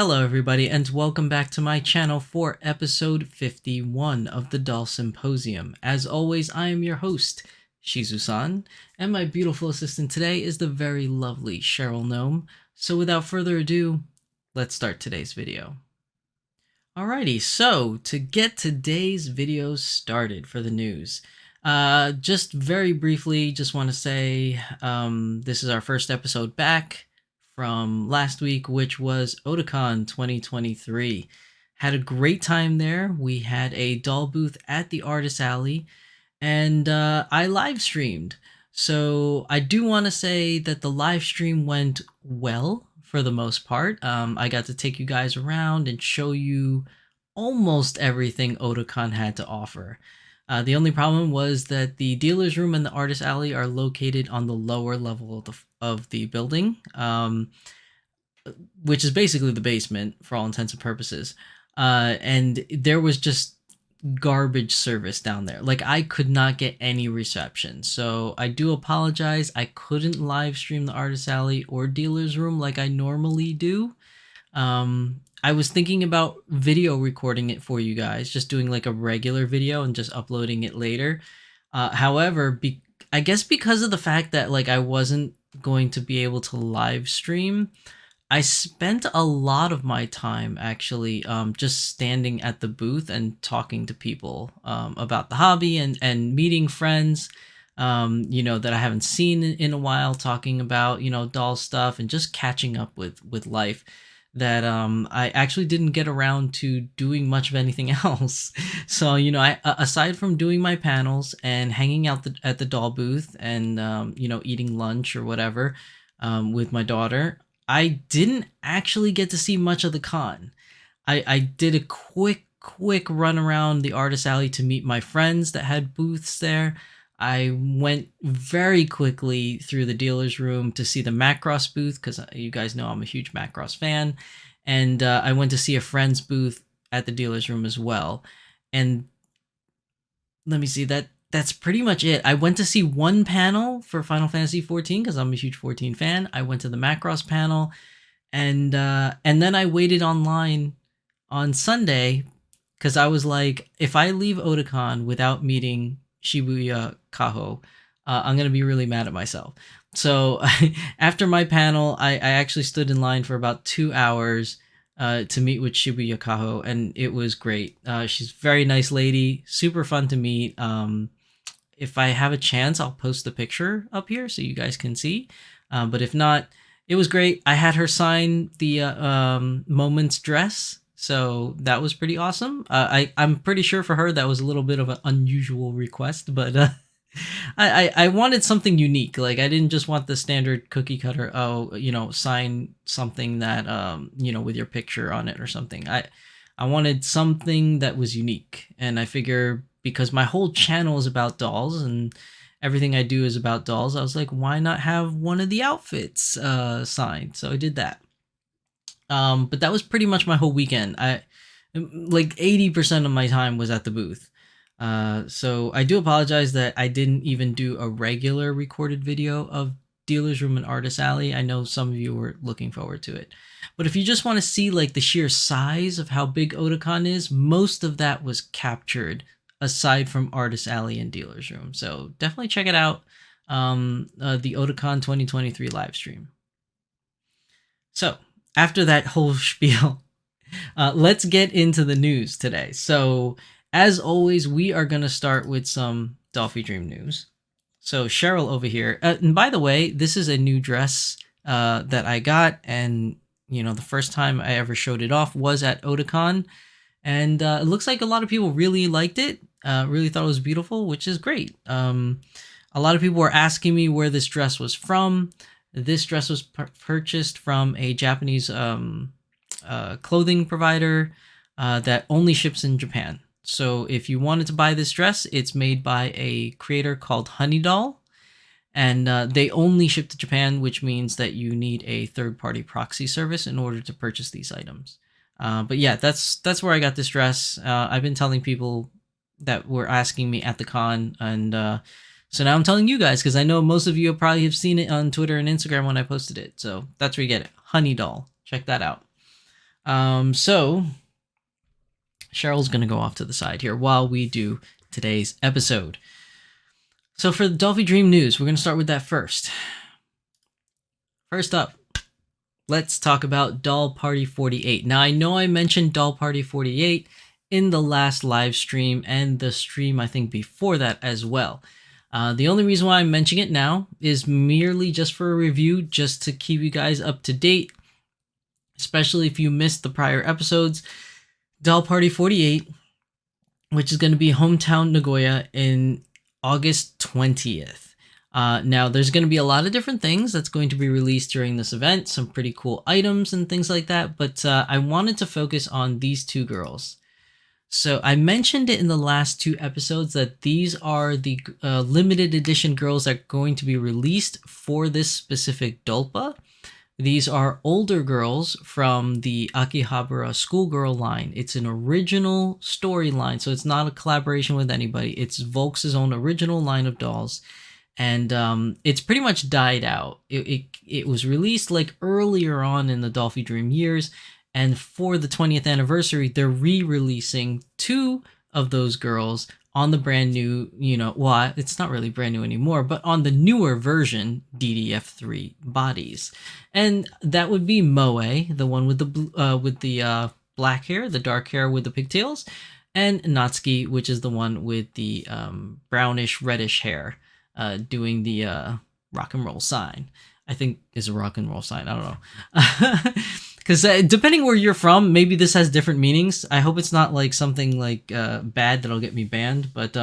Hello everybody and welcome back to my channel for episode 51 of the Doll Symposium. As always, I am your host, Shizusan, and my beautiful assistant today is the very lovely Cheryl Gnome. So without further ado, let's start today's video. Alrighty, so to get today's video started for the news, just very briefly, just want to say this is our first episode back from last week, which was Oticon 2023. Had a great time there. We had a doll booth at the Artist Alley, and I live streamed. So I do want to say that the live stream went well for the most part. I got to take you guys around and show you almost everything Oticon had to offer. The only problem was that the dealer's room and the Artist Alley are located on the lower level of the building, which is basically the basement for all intents and purposes. And there was just garbage service down there. Like, I could not get any reception. So I do apologize. I couldn't live stream the Artist Alley or dealer's room like I normally do. I was thinking about video recording it for you guys, just doing like a regular video and just uploading it later. However, I guess because of the fact that like I wasn't going to be able to live stream, I spent a lot of my time actually just standing at the booth and talking to people about the hobby and meeting friends, that I haven't seen in a while, talking about, doll stuff and just catching up with life. That I actually didn't get around to doing much of anything else. So, I aside from doing my panels and hanging out at the doll booth and, eating lunch or whatever with my daughter, I didn't actually get to see much of the con. I did a quick run around the Artist Alley to meet my friends that had booths there. I went very quickly through the dealer's room to see the Macross booth, because you guys know I'm a huge Macross fan. And I went to see a friend's booth at the dealer's room as well. And let me see, that's pretty much it. I went to see one panel for Final Fantasy 14 because I'm a huge 14 fan. I went to the Macross panel, and then I waited online on Sunday because I was like, if I leave Oticon without meeting Shibuya Kaho, I'm going to be really mad at myself. So after my panel, I actually stood in line for about 2 hours to meet with Shibuya Kaho, and it was great. She's a very nice lady, super fun to meet. If I have a chance, I'll post the picture up here so you guys can see. But if not, it was great. I had her sign the Moments dress, so that was pretty awesome. I'm pretty sure for her that was a little bit of an unusual request, but I wanted something unique. Like, I didn't just want the standard cookie cutter, sign something that, with your picture on it or something. I wanted something that was unique, and I figure because my whole channel is about dolls and everything I do is about dolls, I was like, why not have one of the outfits signed? So I did that. But that was pretty much my whole weekend. Like 80% of my time was at the booth. So I do apologize that I didn't even do a regular recorded video of Dealer's Room and Artist Alley. I know some of you were looking forward to it. But if you just want to see like the sheer size of how big Oticon is, most of that was captured aside from Artist Alley and Dealer's Room. So definitely check it out, the Oticon 2023 live stream. So after that whole spiel, let's get into the news today. So as always, we are going to start with some Dolphy Dream news. So Cheryl over here, and by the way, this is a new dress that I got, and the first time I ever showed it off was at Oticon, and it looks like a lot of people really liked it, really thought it was beautiful, which is great. A lot of people were asking me where this dress was from. This dress was purchased from a Japanese clothing provider that only ships in Japan. So if you wanted to buy this dress, it's made by a creator called Honey Doll, and they only ship to Japan, which means that you need a third-party proxy service in order to purchase these items. But yeah, that's where I got this dress. I've been telling people that were asking me at the con, and so now I'm telling you guys because I know most of you probably have seen it on Twitter and Instagram when I posted it. So that's where you get it. Honey Doll. Check that out. So Cheryl's going to go off to the side here while we do today's episode. So for the Dolphy Dream news, we're going to start with that first. First up, let's talk about Doll Party 48. Now, I know I mentioned Doll Party 48 in the last live stream and the stream, I think, before that as well. The only reason why I'm mentioning it now is merely just for a review, just to keep you guys up to date, especially if you missed the prior episodes. Doll Party 48, which is going to be hometown Nagoya in August 20th. Now, there's going to be a lot of different things that's going to be released during this event, some pretty cool items and things like that, but I wanted to focus on these two girls. So I mentioned it in the last two episodes that these are the limited edition girls that are going to be released for this specific Dolpa. These are older girls from the Akihabara schoolgirl line. It's an original storyline, so it's not a collaboration with anybody. It's Volks' own original line of dolls. And it's pretty much died out. It was released like earlier on in the Dolphy Dream years, and for the 20th anniversary, they're re-releasing two of those girls on the brand new, well, it's not really brand new anymore, but on the newer version, DDF3 bodies. And that would be Moe, the one with the black hair, the dark hair with the pigtails, and Natsuki, which is the one with the brownish reddish hair, doing the rock and roll sign. I think is a rock and roll sign. I don't know. Because depending where you're from, maybe this has different meanings. I hope it's not like something like bad that'll get me banned. But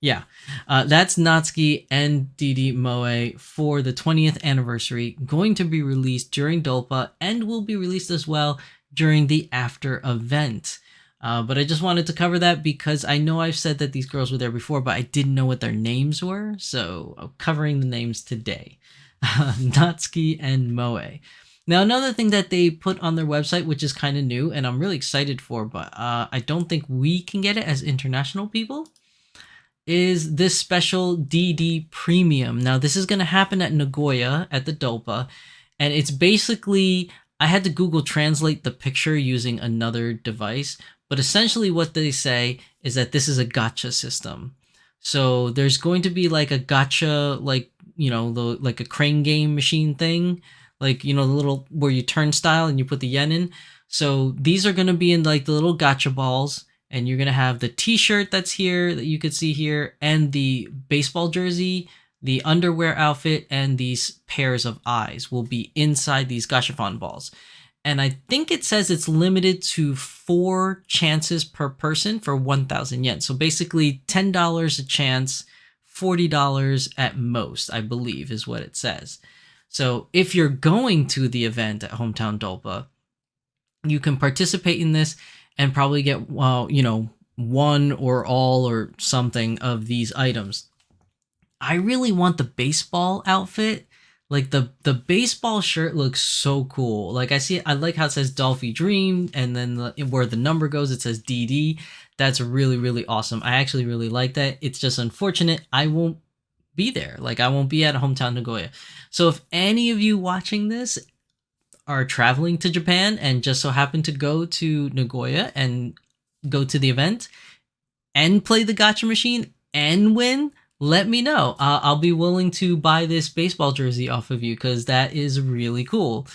yeah, that's Natsuki and DD Moe for the 20th anniversary, going to be released during Dolpa and will be released as well during the after event. But I just wanted to cover that because I know I've said that these girls were there before, but I didn't know what their names were. So I'm covering the names today. Natsuki and Moe. Now, another thing that they put on their website, which is kind of new, and I'm really excited for, but I don't think we can get it as international people, is this special DD Premium. Now, this is going to happen at Nagoya at the Dolpa, and it's basically, I had to Google Translate the picture using another device, but essentially what they say is that this is a gacha system. So there's going to be like a gacha, like, like a crane game machine thing, like, the little where you turnstile and you put the yen in. So these are going to be in like the little gacha balls, and you're going to have the t-shirt that's here that you could see here, and the baseball jersey, the underwear outfit, and these pairs of eyes will be inside these gachafon balls. And I think it says it's limited to 4 chances per person for 1,000 yen. So basically $10 a chance, $40 at most, I believe is what it says. So if you're going to the event at Hometown Dolpa, you can participate in this and probably get, one or all or something of these items. I really want the baseball outfit. Like the baseball shirt looks so cool. Like I like how it says Dolphy Dream, and then where the number goes, it says DD. That's really, really awesome. I actually really like that. It's just unfortunate I won't be there. Like I won't be at Hometown Nagoya. So if any of you watching this are traveling to Japan and just so happen to go to Nagoya and go to the event and play the gacha machine and win, let me know. I'll be willing to buy this baseball jersey off of you because that is really cool.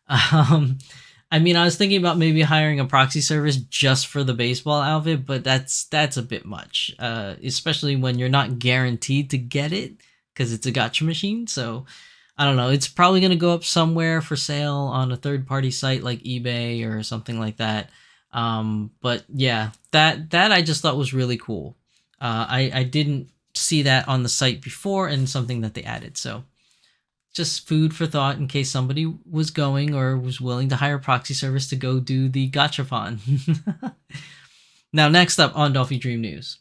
I mean, I was thinking about maybe hiring a proxy service just for the baseball outfit, but that's a bit much, especially when you're not guaranteed to get it because it's a gacha machine. So I don't know. It's probably going to go up somewhere for sale on a third-party site like eBay or something like that. But yeah, that I just thought was really cool. I didn't see that on the site before, and something that they added. So just food for thought in case somebody was going or was willing to hire a proxy service to go do the gachafon. Now, next up on Dolphy Dream News.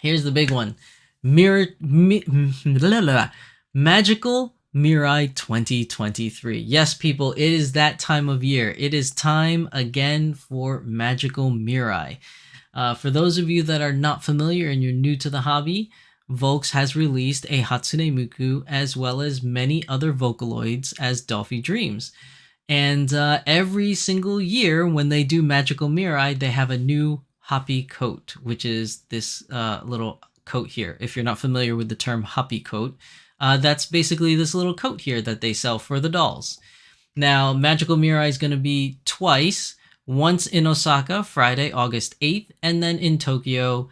Here's the big one. Magical Mirai 2023. Yes, people, it is that time of year. It is time again for Magical Mirai. For those of you that are not familiar and you're new to the hobby, Volks has released a Hatsune Miku as well as many other Vocaloids as Dolphy Dreams. And every single year when they do Magical Mirai, they have a new Happy Coat, which is this little coat here. If you're not familiar with the term Happy Coat, that's basically this little coat here that they sell for the dolls. Now, Magical Mirai is going to be twice, once in Osaka, Friday, August 8th, and then in Tokyo,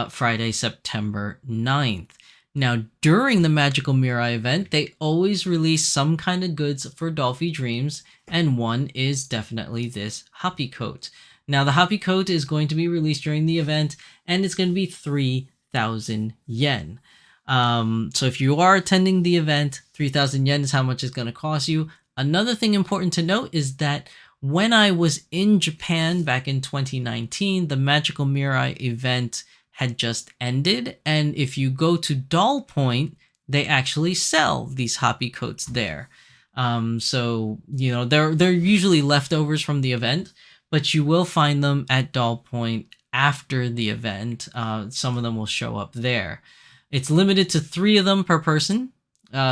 Friday, September 9th. Now, during the Magical Mirai event, they always release some kind of goods for Dolphy Dreams, and one is definitely this Happy Coat. Now, the Happy Coat is going to be released during the event, and it's going to be 3,000 yen. So if you are attending the event, 3,000 yen is how much it's going to cost you. Another thing important to note is that when I was in Japan back in 2019, the Magical Mirai event had just ended, and if you go to Doll Point, they actually sell these Happy Coats there. So you know they're usually leftovers from the event, but you will find them at Doll Point after the event. Some of them will show up there. It's limited to 3 of them per person,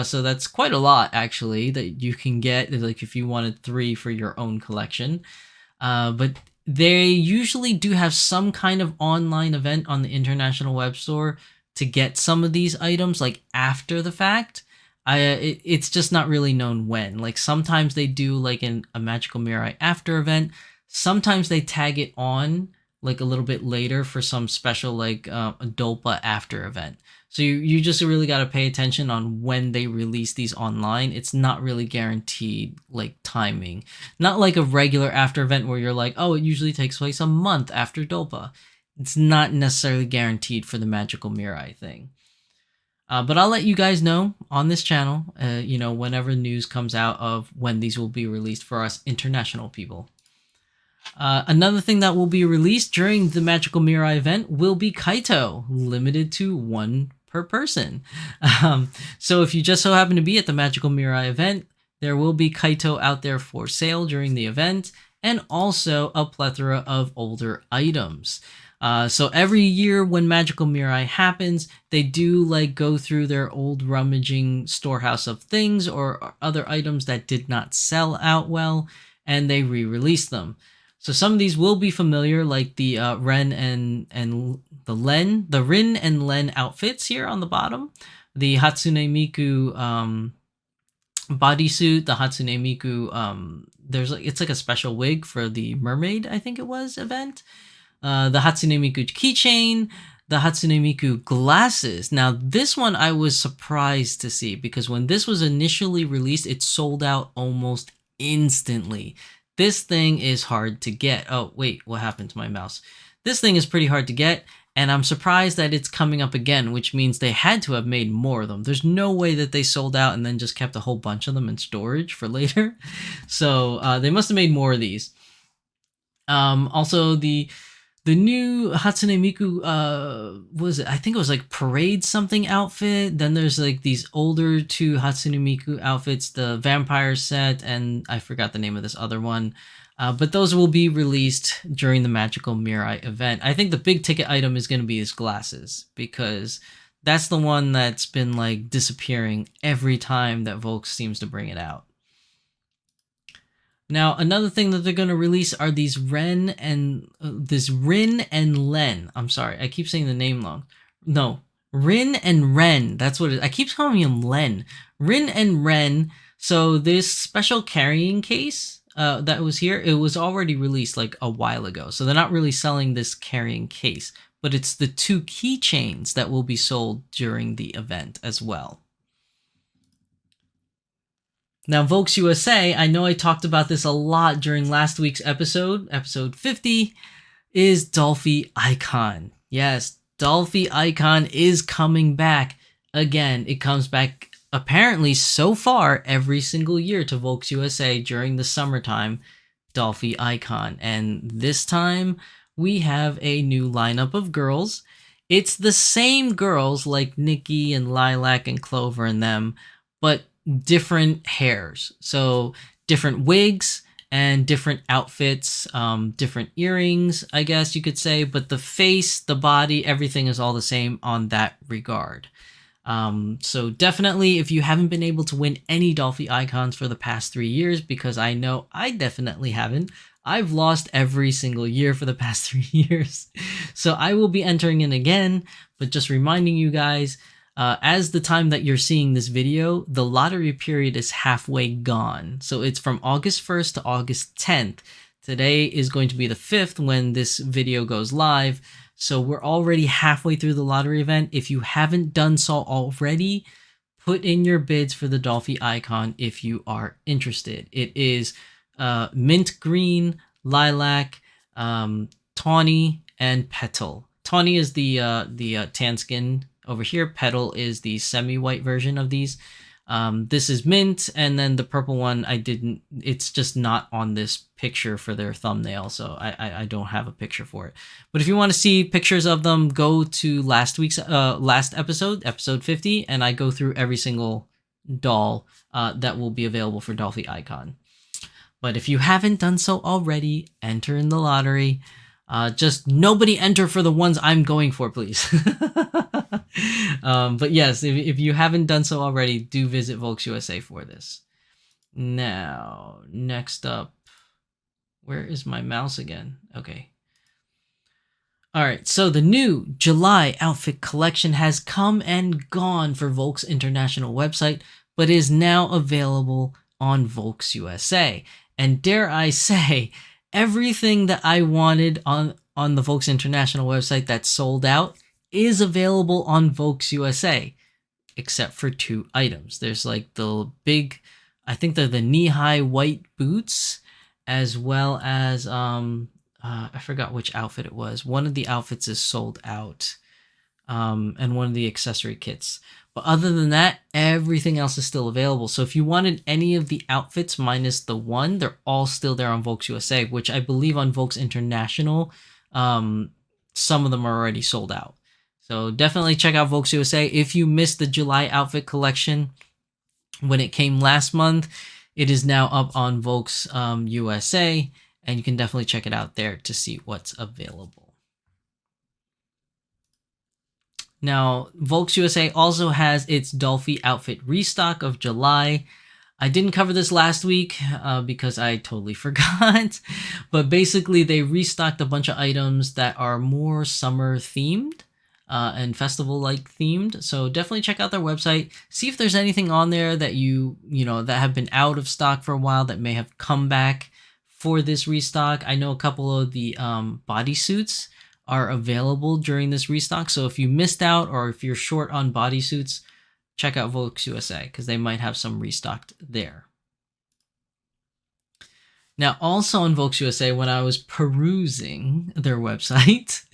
so that's quite a lot actually that you can get. Like if you wanted 3 for your own collection, but they usually do have some kind of online event on the International Web Store to get some of these items like after the fact. It's just not really known when. Like sometimes they do like a Magical Mirai after event. Sometimes they tag it on like a little bit later for some special like a Dolpa after event. So you just really got to pay attention on when they release these online. It's not really guaranteed like timing. Not like a regular after event where you're like, oh, it usually takes place a month after Dolpa. It's not necessarily guaranteed for the Magical Mirai thing. But I'll let you guys know on this channel, whenever news comes out of when these will be released for us international people. Another thing that will be released during the Magical Mirai event will be Kaito, limited to 1 per person. So if you just so happen to be at the Magical Mirai event, there will be Kaito out there for sale during the event, and also a plethora of older items. So every year when Magical Mirai happens, they do like go through their old rummaging storehouse of things or other items that did not sell out well, and they re-release them. So some of these will be familiar, like the Rin and Len outfits here on the bottom, the Hatsune Miku bodysuit, the Hatsune Miku it's like a special wig for the mermaid, I think it was, event. The Hatsune Miku keychain, the Hatsune Miku glasses. Now this one I was surprised to see because when this was initially released, it sold out almost instantly. This thing is hard to get. Oh, wait, what happened to my mouse? This thing is pretty hard to get, and I'm surprised that it's coming up again, which means they had to have made more of them. There's no way that they sold out and then just kept a whole bunch of them in storage for later. So they must have made more of these. Also, the new Hatsune Miku, I think it was like Parade something outfit. Then there's like these older 2 Hatsune Miku outfits, the Vampire set, and I forgot the name of this other one. But those will be released during the Magical Mirai event. I think the big ticket item is going to be his glasses, because that's the one that's been like disappearing every time that Volks seems to bring it out. Now, another thing that they're going to release are these Rin and Len. I'm sorry, I keep saying the name wrong. No, Rin and Ren. That's what it is. I keep calling him Len. Rin and Ren. So this special carrying case that was here, it was already released like a while ago. So they're not really selling this carrying case, but it's the 2 keychains that will be sold during the event as well. Now, Volks USA, I know I talked about this a lot during last week's episode 50, is Dolphy Icon. Yes, Dolphy Icon is coming back again. It comes back apparently so far every single year to Volks USA during the summertime, Dolphy Icon. And this time we have a new lineup of girls. It's the same girls like Nikki and Lilac and Clover and them, but different hairs. So different wigs and different outfits, different earrings, I guess you could say, but the face, the body, everything is all the same on that regard. So definitely, if you haven't been able to win any Dolphy icons for the past 3 years, because I know I definitely haven't, I've lost every single year for the past 3 years. So I will be entering in again, but just reminding you guys, as the time that you're seeing this video, the lottery period is halfway gone. So it's from August 1st to August 10th. Today is going to be the 5th when this video goes live. So we're already halfway through the lottery event. If you haven't done so already, put in your bids for the Dolphy icon if you are interested. It is mint green, lilac, tawny, and petal. Tawny is the tan skin over here. Petal is the semi-white version of these. This is mint, and then the purple one it's just not on this picture for their thumbnail, so I don't have a picture for it. But if you want to see pictures of them, go to last episode 50, and I go through every single doll that will be available for Dolphy icon. But if you haven't done so already, enter in the lottery. Just nobody enter for the ones I'm going for, please. But yes, if you haven't done so already, do visit Volks USA for this. Now, next up, where is my mouse again? Okay. All right, so the new July outfit collection has come and gone for Volks International website, but is now available on Volks USA. And dare I say, everything that I wanted on the Volks International website that sold out is available on Volks USA, except for 2 items. There's like the big, I think they're the knee-high white boots, as well as, I forgot which outfit it was. One of the outfits is sold out, and one of the accessory kits. But other than that, everything else is still available. So if you wanted any of the outfits minus the one, they're all still there on Volks USA, which I believe on Volks International, some of them are already sold out. So definitely check out Volks USA. If you missed the July outfit collection when it came last month, it is now up on Volks USA, and you can definitely check it out there to see what's available. Now, Volks USA also has its Dolphy outfit restock of July. I didn't cover this last week because I totally forgot, but basically they restocked a bunch of items that are more summer themed and festival-like themed. So definitely check out their website. See if there's anything on there that that have been out of stock for a while that may have come back for this restock. I know a couple of the bodysuits are available during this restock. So if you missed out or if you're short on bodysuits, check out Volks USA because they might have some restocked there. Now, also on Volks USA, when I was perusing their website,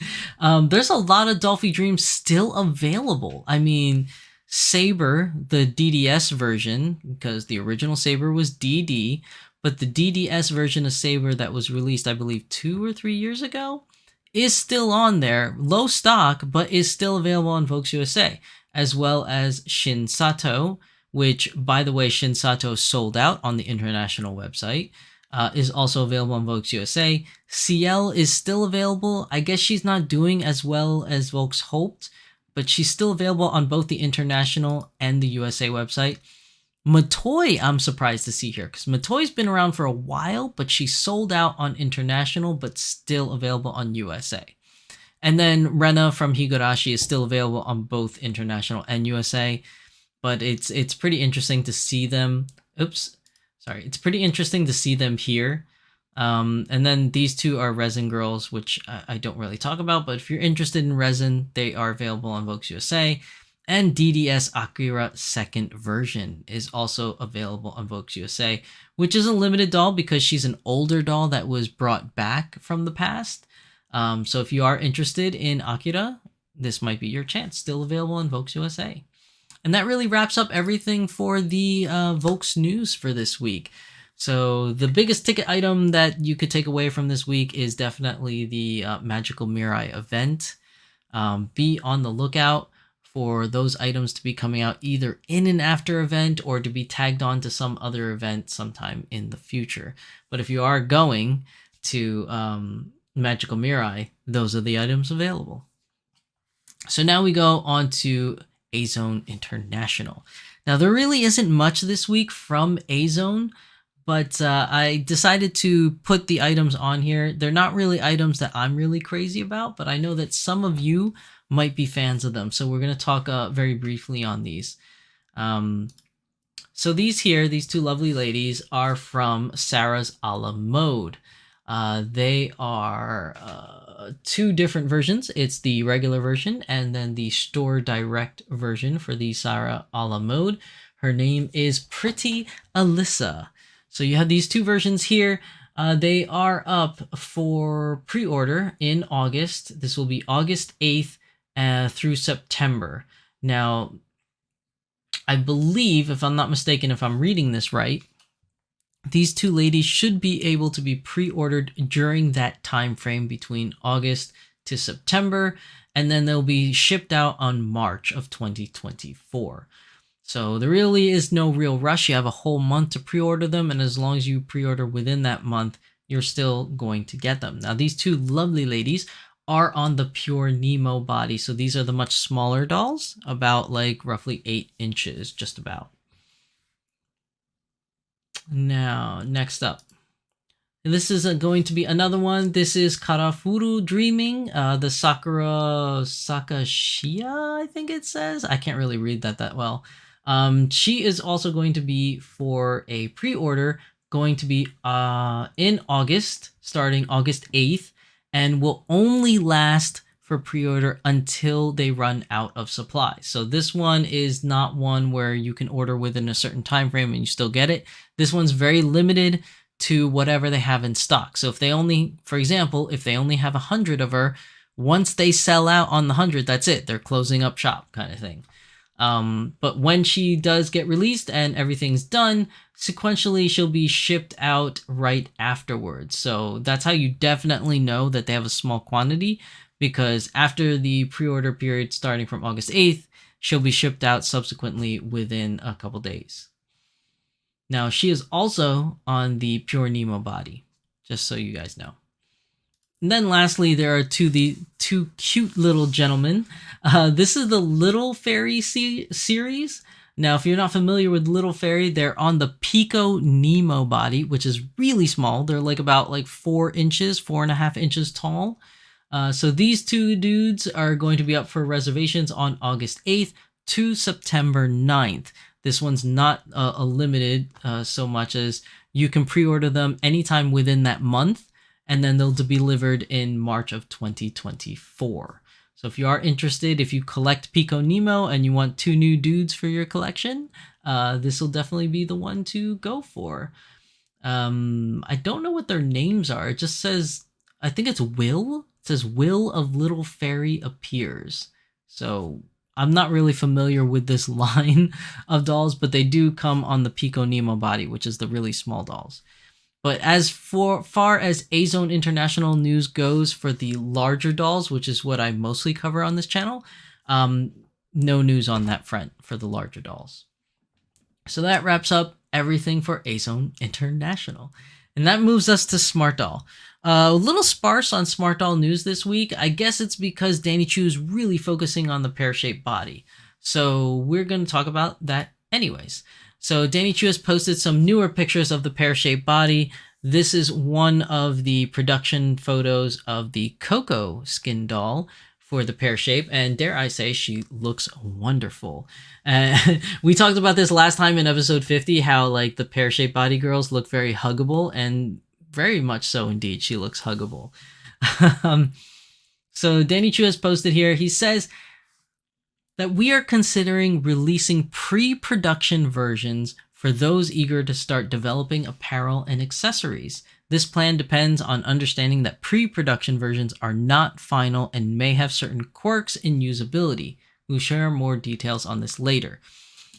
there's a lot of Dolphy Dreams still available. I mean, Saber, the DDS version, because the original Saber was DD, but the DDS version of Saber that was released, I believe, 2 or 3 years ago, is still on there, low stock, but is still available on Volks USA, as well as Shin Sato, which, by the way, Shin Sato sold out on the international website, is also available on Volks USA. CL is still available. I guess she's not doing as well as Volks hoped, but she's still available on both the international and the USA website. Matoy, I'm surprised to see here, because Matoy's been around for a while, but she sold out on international, but still available on USA. And then Rena from Higurashi is still available on both international and USA, but it's pretty interesting to see them. It's pretty interesting to see them here. And then these two are Resin Girls, which I don't really talk about, but if you're interested in Resin, they are available on Volks USA. And DDS Akira second version is also available on Volks USA, which is a limited doll because she's an older doll that was brought back from the past. So if you are interested in Akira, this might be your chance. Still available on Volks USA. And that really wraps up everything for the Volks news for this week. So the biggest ticket item that you could take away from this week is definitely the Magical Mirai event. Be on the lookout for those items to be coming out either in an after event or to be tagged on to some other event sometime in the future. But if you are going to Magical Mirai, those are the items available. So now we go on to Azone International. Now, there really isn't much this week from Azone, but I decided to put the items on here. They're not really items that I'm really crazy about, but I know that some of you might be fans of them. So we're going to talk very briefly on these. So these two lovely ladies, are from Sarah's a la Mode. They are two different versions. It's the regular version and then the store direct version for the Sarah a la Mode. Her name is Pretty Alyssa. So you have these two versions here. They are up for pre-order in August. This will be August 8th through September. Now, I believe, if I'm not mistaken, if I'm reading this right, these two ladies should be able to be pre-ordered during that time frame between August to September, and then they'll be shipped out on March of 2024. So there really is no real rush. You have a whole month to pre-order them, and as long as you pre-order within that month, you're still going to get them. Now, these two lovely ladies are on the Pure Nemo body. So these are the much smaller dolls, about like roughly 8 inches, just about. Now, next up. This is going to be another one. This is Karafuru Dreaming, the Sakura Sakashia, I think it says. I can't really read that well. She is also going to be for a pre-order, going to be in August, starting August 8th, and will only last for pre-order until they run out of supply. So this one is not one where you can order within a certain time frame and you still get it. This one's very limited to whatever they have in stock. So if they only, for example, if they only have 100 of her, once they sell out on the 100, that's it. They're closing up shop kind of thing. But when she does get released and everything's done, sequentially she'll be shipped out right afterwards. So that's how you definitely know that they have a small quantity, because after the pre-order period starting from August 8th, she'll be shipped out subsequently within a couple days. Now, she is also on the Pure Nemo body, just so you guys know. And then lastly, there are two cute little gentlemen. This is the Little Fairy series. Now, if you're not familiar with Little Fairy, they're on the Pico Nemo body, which is really small. They're like about 4 inches, 4.5 inches tall. So these two dudes are going to be up for reservations on August 8th to September 9th. This one's not a limited so much as you can pre-order them anytime within that month, and then they'll be delivered in March of 2024. So if you are interested, if you collect Pico Nemo and you want 2 new dudes for your collection, this will definitely be the one to go for. I don't know what their names are. It just says, I think it's Will. It says Will of Little Fairy Appears. So I'm not really familiar with this line of dolls, but they do come on the Pico Nemo body, which is the really small dolls. But as far as Azone International news goes for the larger dolls, which is what I mostly cover on this channel, no news on that front for the larger dolls. So that wraps up everything for Azone International. And that moves us to Smart Doll. A little sparse on Smart Doll news this week. I guess it's because Danny Chu is really focusing on the pear-shaped body. So we're going to talk about that anyways. So Danny Chu has posted some newer pictures of the pear-shaped body. This is one of the production photos of the Coco skin doll for the pear shape, and dare I say, she looks wonderful. We talked about this last time in episode 50, how like the pear-shaped body girls look very huggable, and very much so indeed, she looks huggable. So Danny Chu has posted here, he says that we are considering releasing pre-production versions for those eager to start developing apparel and accessories. This plan depends on understanding that pre-production versions are not final and may have certain quirks in usability. We'll share more details on this later.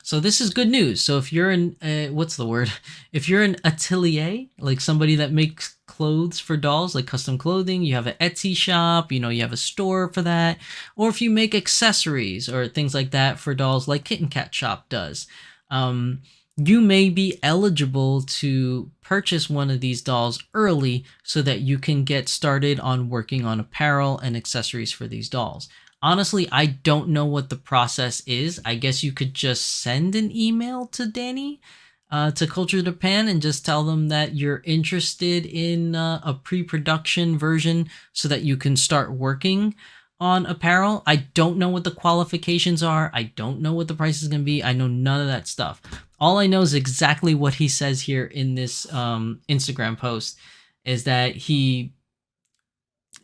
So this is good news. So if you're an, if you're an atelier, like somebody that makes clothes for dolls, like custom clothing, you have an Etsy shop, you have a store for that, or if you make accessories or things like that for dolls, like Kitten Kat Shop does, you may be eligible to purchase one of these dolls early so that you can get started on working on apparel and accessories for these dolls. Honestly, I don't know what the process is. I guess you could just send an email to Danny, to Culture Japan, and just tell them that you're interested in a pre-production version so that you can start working on apparel. I don't know what the qualifications are. I don't know what the price is going to be. I know none of that stuff. All I know is exactly what he says here in this Instagram post, is that he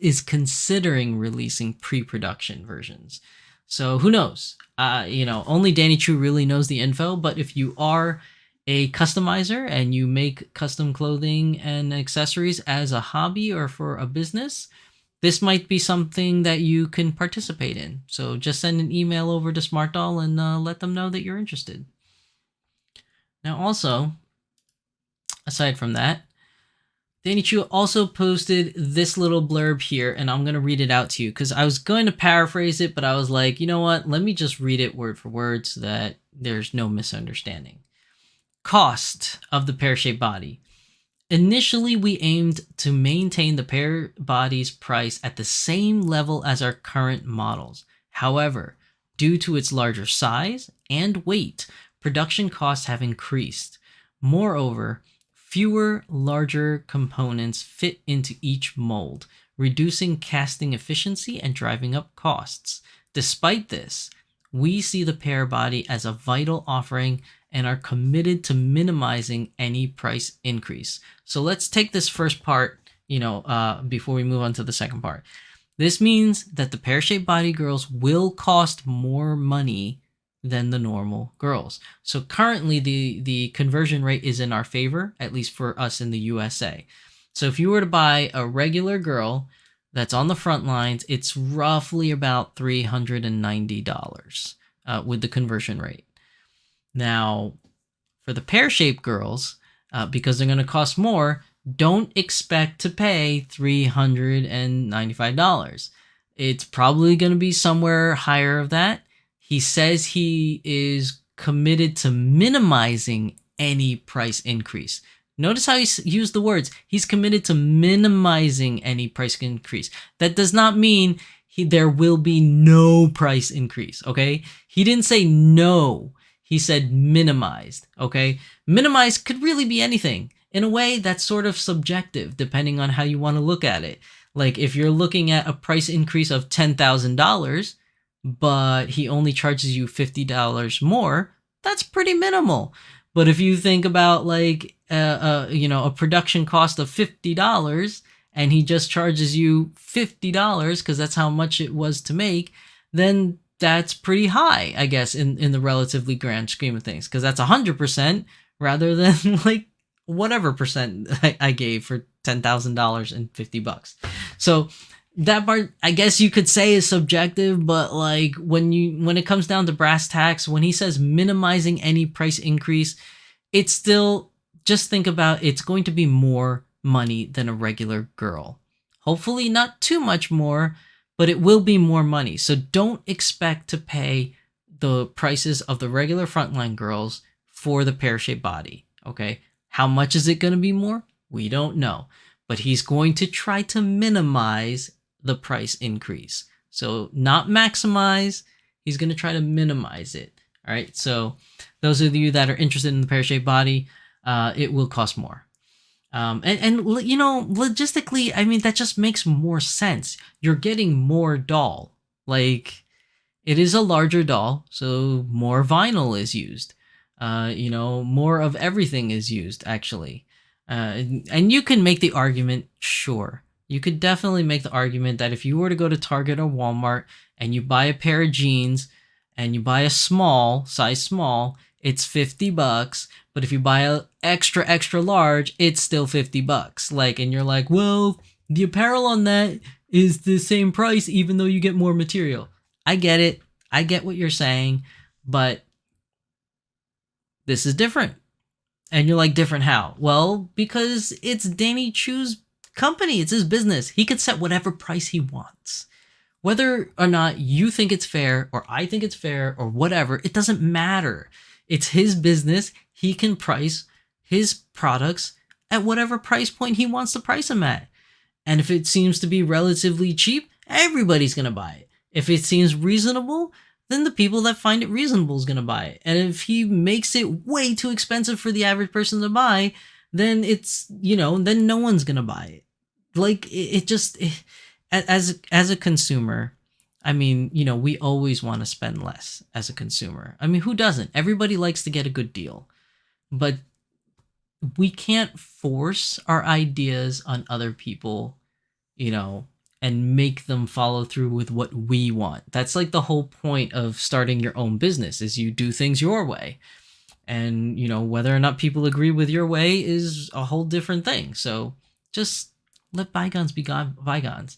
is considering releasing pre-production versions. So who knows? Only Danny Chu really knows the info. But if you are a customizer and you make custom clothing and accessories as a hobby or for a business, this might be something that you can participate in. So just send an email over to Smart Doll and let them know that you're interested. Now, also, aside from that, Danny Chu also posted this little blurb here, and I'm going to read it out to you because I was going to paraphrase it, but I was like, you know what? Let me just read it word for word so that there's no misunderstanding. Cost of the pear-shaped body. Initially, we aimed to maintain the pear body's price at the same level as our current models. However, due to its larger size and weight, production costs have increased. Moreover, fewer larger components fit into each mold, reducing casting efficiency and driving up costs. Despite this, we see the pear body as a vital offering and are committed to minimizing any price increase. So let's take this first part, before we move on to the second part. This means that the pear-shaped body girls will cost more money than the normal girls. So currently the conversion rate is in our favor, at least for us in the USA. So if you were to buy a regular girl that's on the front lines, it's roughly about $390 with the conversion rate. Now, for the pear-shaped girls, because they're going to cost more, don't expect to pay $395. It's probably going to be somewhere higher of that. He says he is committed to minimizing any price increase. Notice how he used the words. He's committed to minimizing any price increase. That does not mean there will be no price increase, okay? He didn't say no. He said minimized, okay? Minimized could really be anything. In a way, that's sort of subjective, depending on how you want to look at it. Like, if you're looking at a price increase of $10,000, but he only charges you $50 more, that's pretty minimal. But if you think about like a production cost of $50 and he just charges you $50 because that's how much it was to make, then that's pretty high, I guess, in the relatively grand scheme of things, because that's 100% rather than like whatever percent I gave for $10,000 and $50. So that part, I guess you could say, is subjective, but like when it comes down to brass tacks, when he says minimizing any price increase, it's still, just think about, it's going to be more money than a regular girl. Hopefully not too much more, but it will be more money. So don't expect to pay the prices of the regular frontline girls for the pear-shaped body, okay? How much is it going to be more? We don't know, but he's going to try to minimize the price increase. So not maximize, he's going to try to minimize it. All right. So those of you that are interested in the pear-shaped body, it will cost more. Logistically, I mean, that just makes more sense. You're getting more doll. Like, it is a larger doll, so more vinyl is used. More of everything is used, actually. And you can make the argument, sure. You could definitely make the argument that if you were to go to Target or Walmart and you buy a pair of jeans and you buy a size small, it's $50. But if you buy a extra large, it's still $50. Like, and you're like, well, the apparel on that is the same price, even though you get more material. I get it. I get what you're saying, but this is different. And you're like, different how? Well, because it's Danny Chu's company. It's his business. He could set whatever price he wants. Whether or not you think it's fair or I think it's fair or whatever, it doesn't matter. It's his business. He can price his products at whatever price point he wants to price them at. And if it seems to be relatively cheap, everybody's going to buy it. If it seems reasonable, then the people that find it reasonable is going to buy it. And if he makes it way too expensive for the average person to buy, then it's, then no one's going to buy it. Like as a consumer, I mean, we always want to spend less as a consumer. I mean, who doesn't? Everybody likes to get a good deal. But we can't force our ideas on other people, and make them follow through with what we want. That's like the whole point of starting your own business, is you do things your way. And, whether or not people agree with your way is a whole different thing. So just let bygones be bygones.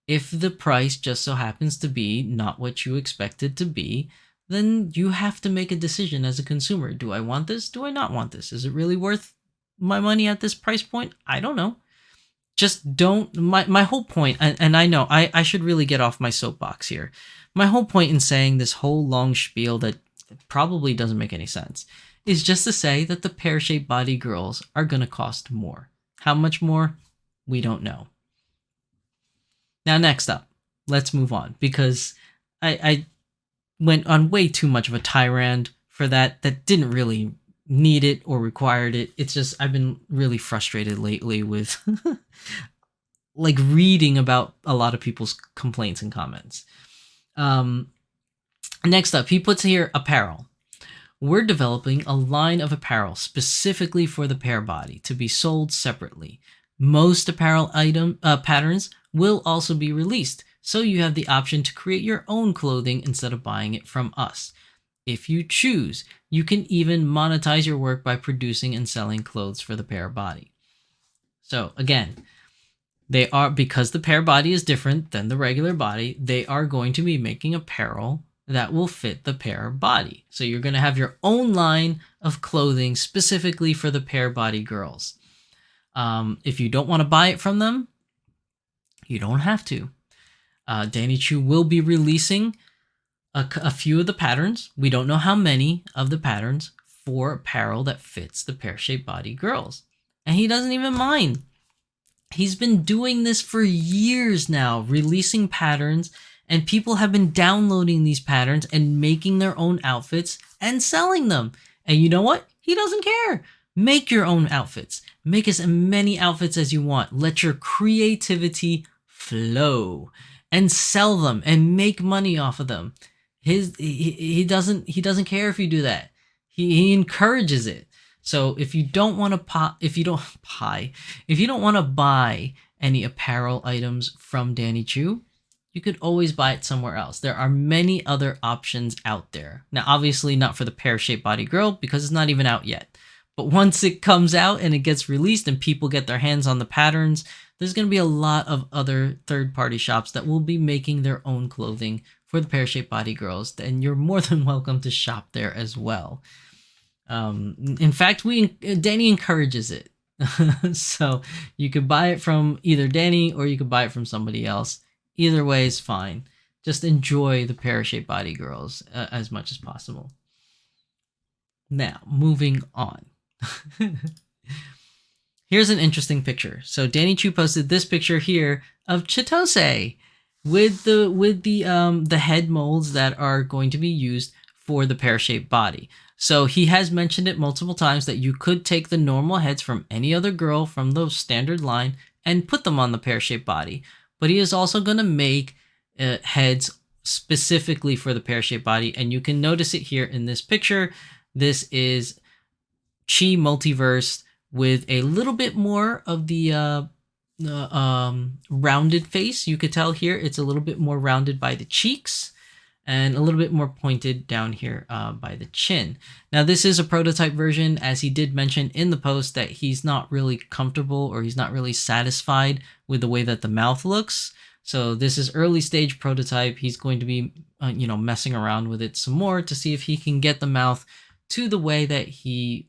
If the price just so happens to be not what you expected to be, then you have to make a decision as a consumer. Do I want this? Do I not want this? Is it really worth my money at this price point? I don't know. Just don't. My whole point, and I know I should really get off my soapbox here. My whole point in saying this whole long spiel that probably doesn't make any sense is just to say that the pear-shaped body girls are going to cost more. How much more? We don't know. Now, next up, let's move on, because I went on way too much of a tirade for that didn't really need it or required it. It's just I've been really frustrated lately with like reading about a lot of people's complaints and comments. Next up, he puts here apparel. We're developing a line of apparel specifically for the pear body to be sold separately. Most apparel patterns will also be released, so you have the option to create your own clothing instead of buying it from us. If you choose, you can even monetize your work by producing and selling clothes for the pear body. So again, they are, because the pear body is different than the regular body, they are going to be making apparel that will fit the pear body. So you're going to have your own line of clothing specifically for the pear body girls. If you don't want to buy it from them, you don't have to. Danny Chu will be releasing a few of the patterns. We don't know how many of the patterns for apparel that fits the pear-shaped body girls. And he doesn't even mind. He's been doing this for years now, releasing patterns, and people have been downloading these patterns and making their own outfits and selling them. And you know what? He doesn't care. Make your own outfits. Make as many outfits as you want. Let your creativity flow and sell them and make money off of them. He doesn't care if you do that. He encourages it. So if you don't want to buy any apparel items from Danny Chu, you could always buy it somewhere else. There are many other options out there. Now, obviously not for the pear-shaped body girl because it's not even out yet. But once it comes out and it gets released and people get their hands on the patterns, there's going to be a lot of other third-party shops that will be making their own clothing for the pear-shaped body girls, and you're more than welcome to shop there as well. In fact, Danny encourages it. So you could buy it from either Danny or you could buy it from somebody else. Either way is fine. Just enjoy the pear-shaped body girls as much as possible. Now, moving on. Here's an interesting picture. So Danny Chu posted this picture here of Chitose with the head molds that are going to be used for the pear-shaped body. So he has mentioned it multiple times that you could take the normal heads from any other girl from the standard line and put them on the pear-shaped body. But he is also going to make heads specifically for the pear-shaped body. And you can notice it here in this picture. This is Chi Multiverse with a little bit more of the rounded face. You could tell here it's a little bit more rounded by the cheeks and a little bit more pointed down here by the chin. Now, this is a prototype version, as he did mention in the post that he's not really comfortable or he's not really satisfied with the way that the mouth looks. So this is early stage prototype. He's going to be, messing around with it some more to see if he can get the mouth to the way that he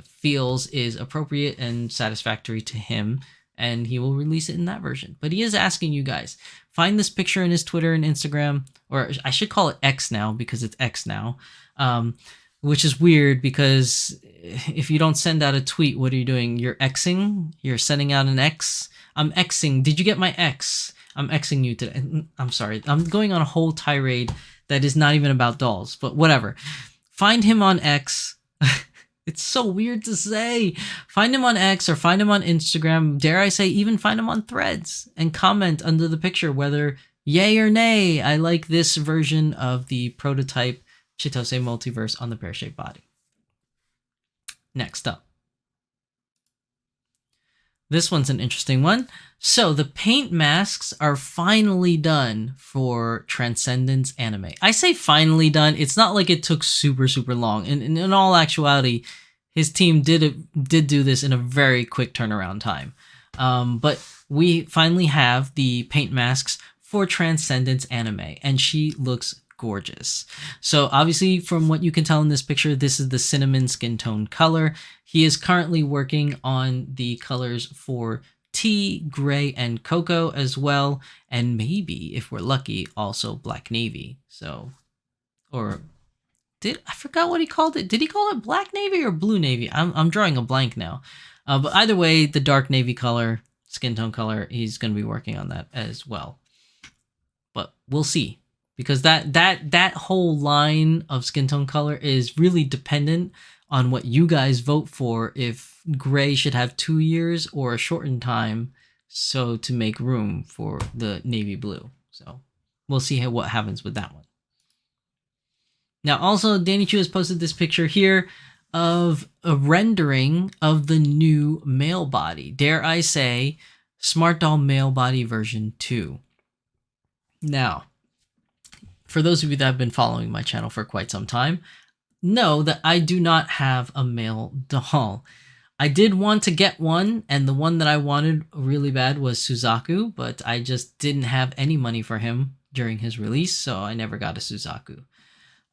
feels is appropriate and satisfactory to him, and he will release it in that version. But he is asking you guys, find this picture in his Twitter and Instagram, or I should call it X now because it's X now, which is weird because if you don't send out a tweet, what are you doing? You're Xing? You're sending out an X? I'm Xing. Did you get my X? I'm Xing you today. I'm sorry. I'm going on a whole tirade that is not even about dolls, but whatever. Find him on X. It's so weird to say. Find him on X or find him on Instagram. Dare I say, even find him on Threads and comment under the picture whether yay or nay, I like this version of the prototype Chitose multiverse on the pear-shaped body. Next up. This one's an interesting one. So the paint masks are finally done for Transcendence anime. I say finally done. It's not like it took super long. And in all actuality, his team did do this in a very quick turnaround time. But we finally have the paint masks for Transcendence anime, and she looks gorgeous. So obviously, from what you can tell in this picture, this is the cinnamon skin tone color. He is currently working on the colors for tea, gray, and cocoa as well, and maybe, if we're lucky, also black navy. So, or I forgot what he called it. Did he call it black navy or blue navy? I'm drawing a blank now. But either way, the dark navy color, skin tone color, he's going to be working on that as well. But we'll see, because that whole line of skin tone color is really dependent on what you guys vote for, if gray should have 2 years or a shortened time, so to make room for the navy blue. So we'll see what happens with that one. Now also, Danny Chu has posted this picture here of a rendering of the new male body. Dare I say, Smart Doll male body version 2. Now, for those of you that have been following my channel for quite some time, know that I do not have a male doll. I did want to get one, and the one that I wanted really bad was Suzaku, but I just didn't have any money for him during his release, so I never got a Suzaku.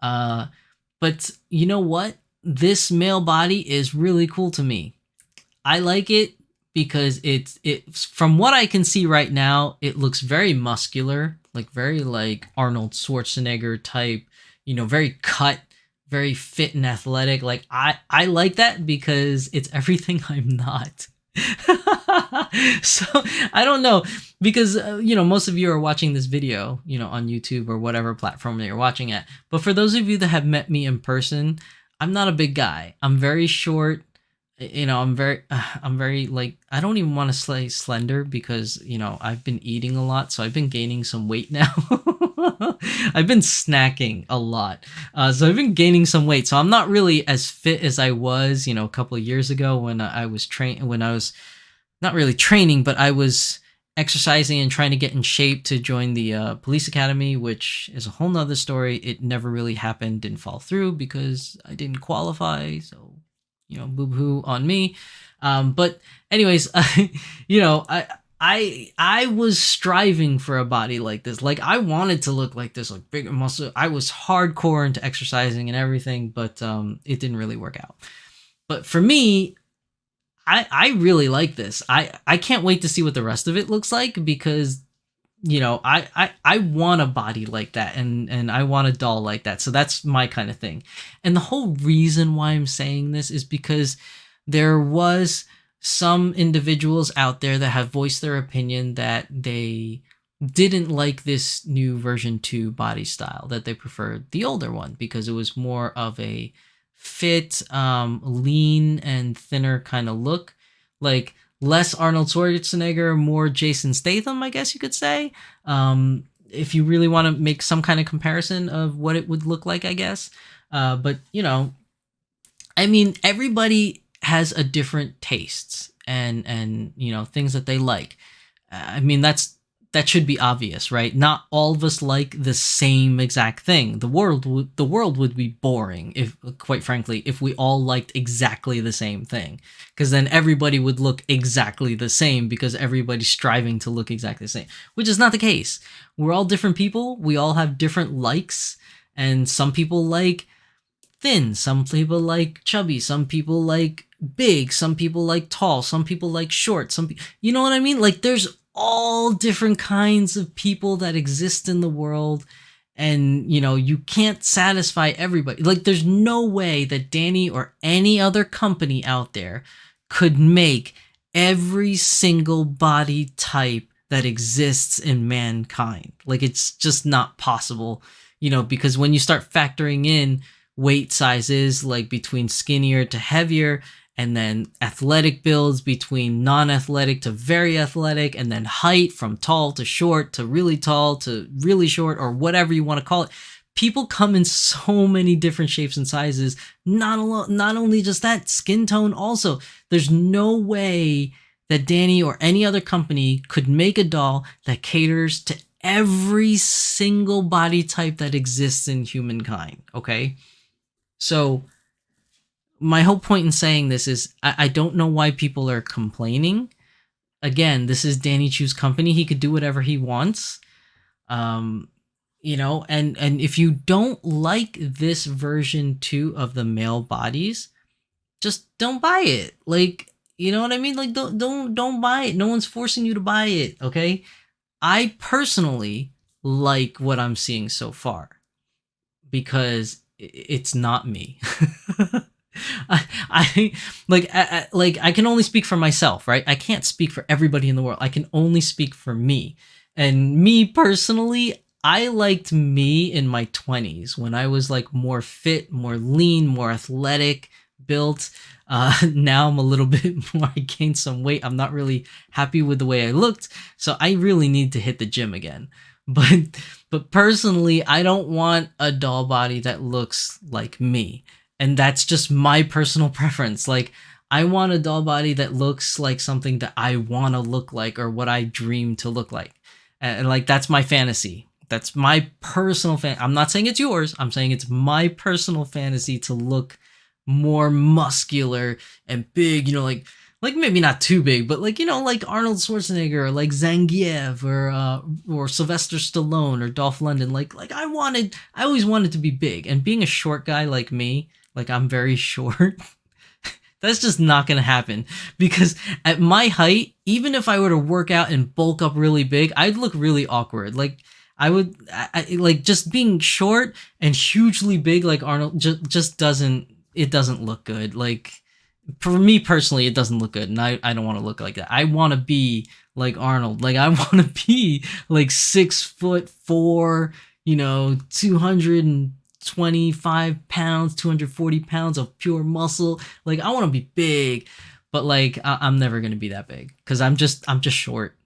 But you know what? This male body is really cool to me. I like it because it's from what I can see right now, it looks very muscular, like very like Arnold Schwarzenegger type, you know, very cut, very fit and athletic. Like I like that because it's everything I'm not. So I don't know, because you know, most of you are watching this video, you know, on YouTube or whatever platform that you're watching at. But for those of you that have met me in person, I'm not a big guy. I'm very short. You know, I'm very like, I don't even want to say slender, because, you know, I've been eating a lot, so I've been gaining some weight now. I've been snacking a lot, so I've been gaining some weight. So I'm not really as fit as I was, you know, a couple of years ago when I was not really training, but I was exercising and trying to get in shape to join the police academy, which is a whole nother story. It never really happened, didn't fall through because I didn't qualify. So, you know, boo-hoo on me. But anyways, you know, I was striving for a body like this. Like, I wanted to look like this, like big muscle. I was hardcore into exercising and everything, but it didn't really work out. But for me, I really like this. I can't wait to see what the rest of it looks like, because, you know, I want a body like that, and I want a doll like that. So that's my kind of thing. And the whole reason why I'm saying this is because there was some individuals out there that have voiced their opinion that they didn't like this new version 2 body style, that they preferred the older one because it was more of a fit, lean and thinner kind of look, like less Arnold Schwarzenegger, more Jason Statham, I guess you could say. If you really want to make some kind of comparison of what it would look like, I guess. But, you know, I mean, everybody has a different tastes and you know, things that they like. I mean, that should be obvious, right? Not all of us like the same exact thing. The world would be boring, if, quite frankly, if we all liked exactly the same thing, because then everybody would look exactly the same, because everybody's striving to look exactly the same, which is not the case. We're all different people. We all have different likes, and some people like thin, some people like chubby, some people like big, some people like tall, some people like short, you know what I mean? Like, there's all different kinds of people that exist in the world, and, you know, you can't satisfy everybody. Like, there's no way that Danny or any other company out there could make every single body type that exists in mankind. Like, it's just not possible, because when you start factoring in weight sizes, like between skinnier to heavier, and then athletic builds between non-athletic to very athletic, and then height from tall to short to really short, or whatever you want to call it. People come in so many different shapes and sizes. Not only just that, skin tone also. There's no way that Danny or any other company could make a doll that caters to every single body type that exists in humankind, okay? So my whole point in saying this is I don't know why people are complaining. Again, this is Danny Chu's company. He could do whatever he wants. And if you don't like this version 2 of the male bodies, just don't buy it. Like, you know what I mean? Like, don't buy it. No one's forcing you to buy it, okay? I personally like what I'm seeing so far because it's not me. I can only speak for myself, right? I can't speak for everybody in the world. I can only speak for me. And me personally, I liked me in my 20s when I was like more fit, more lean, more athletic built. Now I'm a little bit more, I gained some weight. I'm not really happy with the way I looked. So I really need to hit the gym again. But personally, I don't want a doll body that looks like me. And that's just my personal preference. Like, I want a doll body that looks like something that I want to look like or what I dream to look like. And like, that's my fantasy. That's my personal I'm not saying it's yours. I'm saying it's my personal fantasy to look more muscular and big, like maybe not too big, but like, like Arnold Schwarzenegger or like Zangief or Sylvester Stallone or Dolph Lundgren. Like I always wanted to be big, and being a short guy like me, like I'm very short. That's just not going to happen, because at my height, even if I were to work out and bulk up really big, I'd look really awkward. Like like just being short and hugely big like Arnold just doesn't look good. Like, for me personally, it doesn't look good, and I don't want to look like that. I want to be like Arnold. Like, I want to be like 6'4", 225 pounds, 240 pounds of pure muscle. Like, I want to be big, but like I'm never gonna be that big because I'm just short.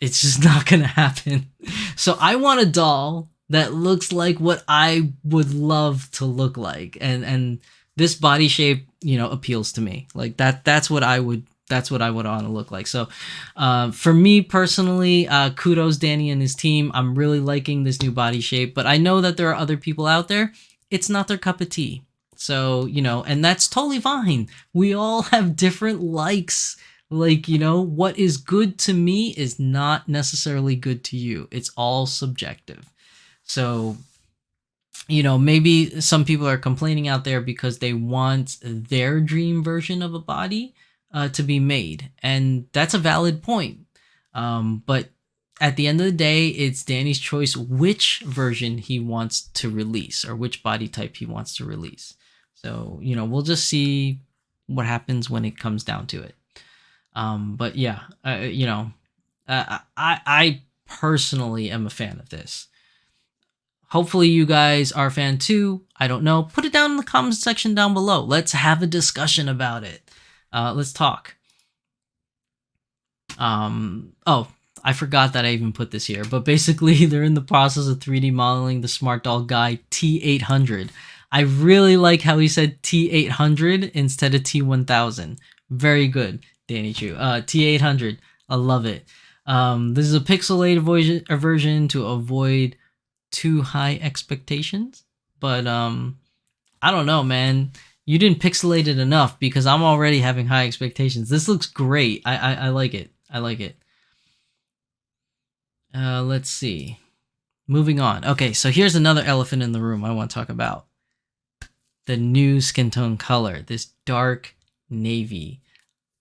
It's just not gonna happen. So I want a doll that looks like what I would love to look like, and this body shape, appeals to me. Like that's what I would want to look like. So for me personally, kudos Danny and his team. I'm really liking this new body shape, but I know that there are other people out there, it's not their cup of tea. So, and that's totally fine. We all have different likes. Like, what is good to me is not necessarily good to you. It's all subjective. So, maybe some people are complaining out there because they want their dream version of a body to be made. And that's a valid point. But at the end of the day, it's Danny's choice which version he wants to release or which body type he wants to release. So, we'll just see what happens when it comes down to it. But yeah, I personally am a fan of this. Hopefully you guys are a fan too. I don't know. Put it down in the comments section down below. Let's have a discussion about it. Let's talk. Oh, I forgot that I even put this here, but basically they're in the process of 3D modeling the Smart Doll Guy T800. I really like how he said T800 instead of T1000. Very good, Danny Chu. T800. I love it. This is a pixelated version to avoid too high expectations, but I don't know, man. You didn't pixelate it enough because I'm already having high expectations. This looks great. I like it. I like it. Let's see. Moving on. Okay, so here's another elephant in the room I want to talk about. The new skin tone color, this dark navy.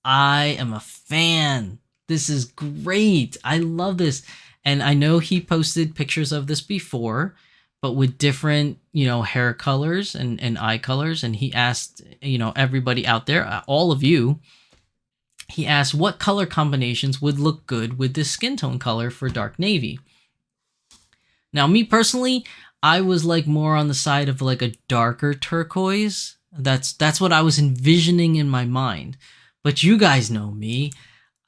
I am a fan. This is great. I love this. And I know he posted pictures of this before, but with different, hair colors and eye colors. And he asked, everybody out there, all of you, He asked what color combinations would look good with this skin tone color for dark navy. Now, me personally, I was like more on the side of like a darker turquoise. That's what I was envisioning in my mind. But you guys know me.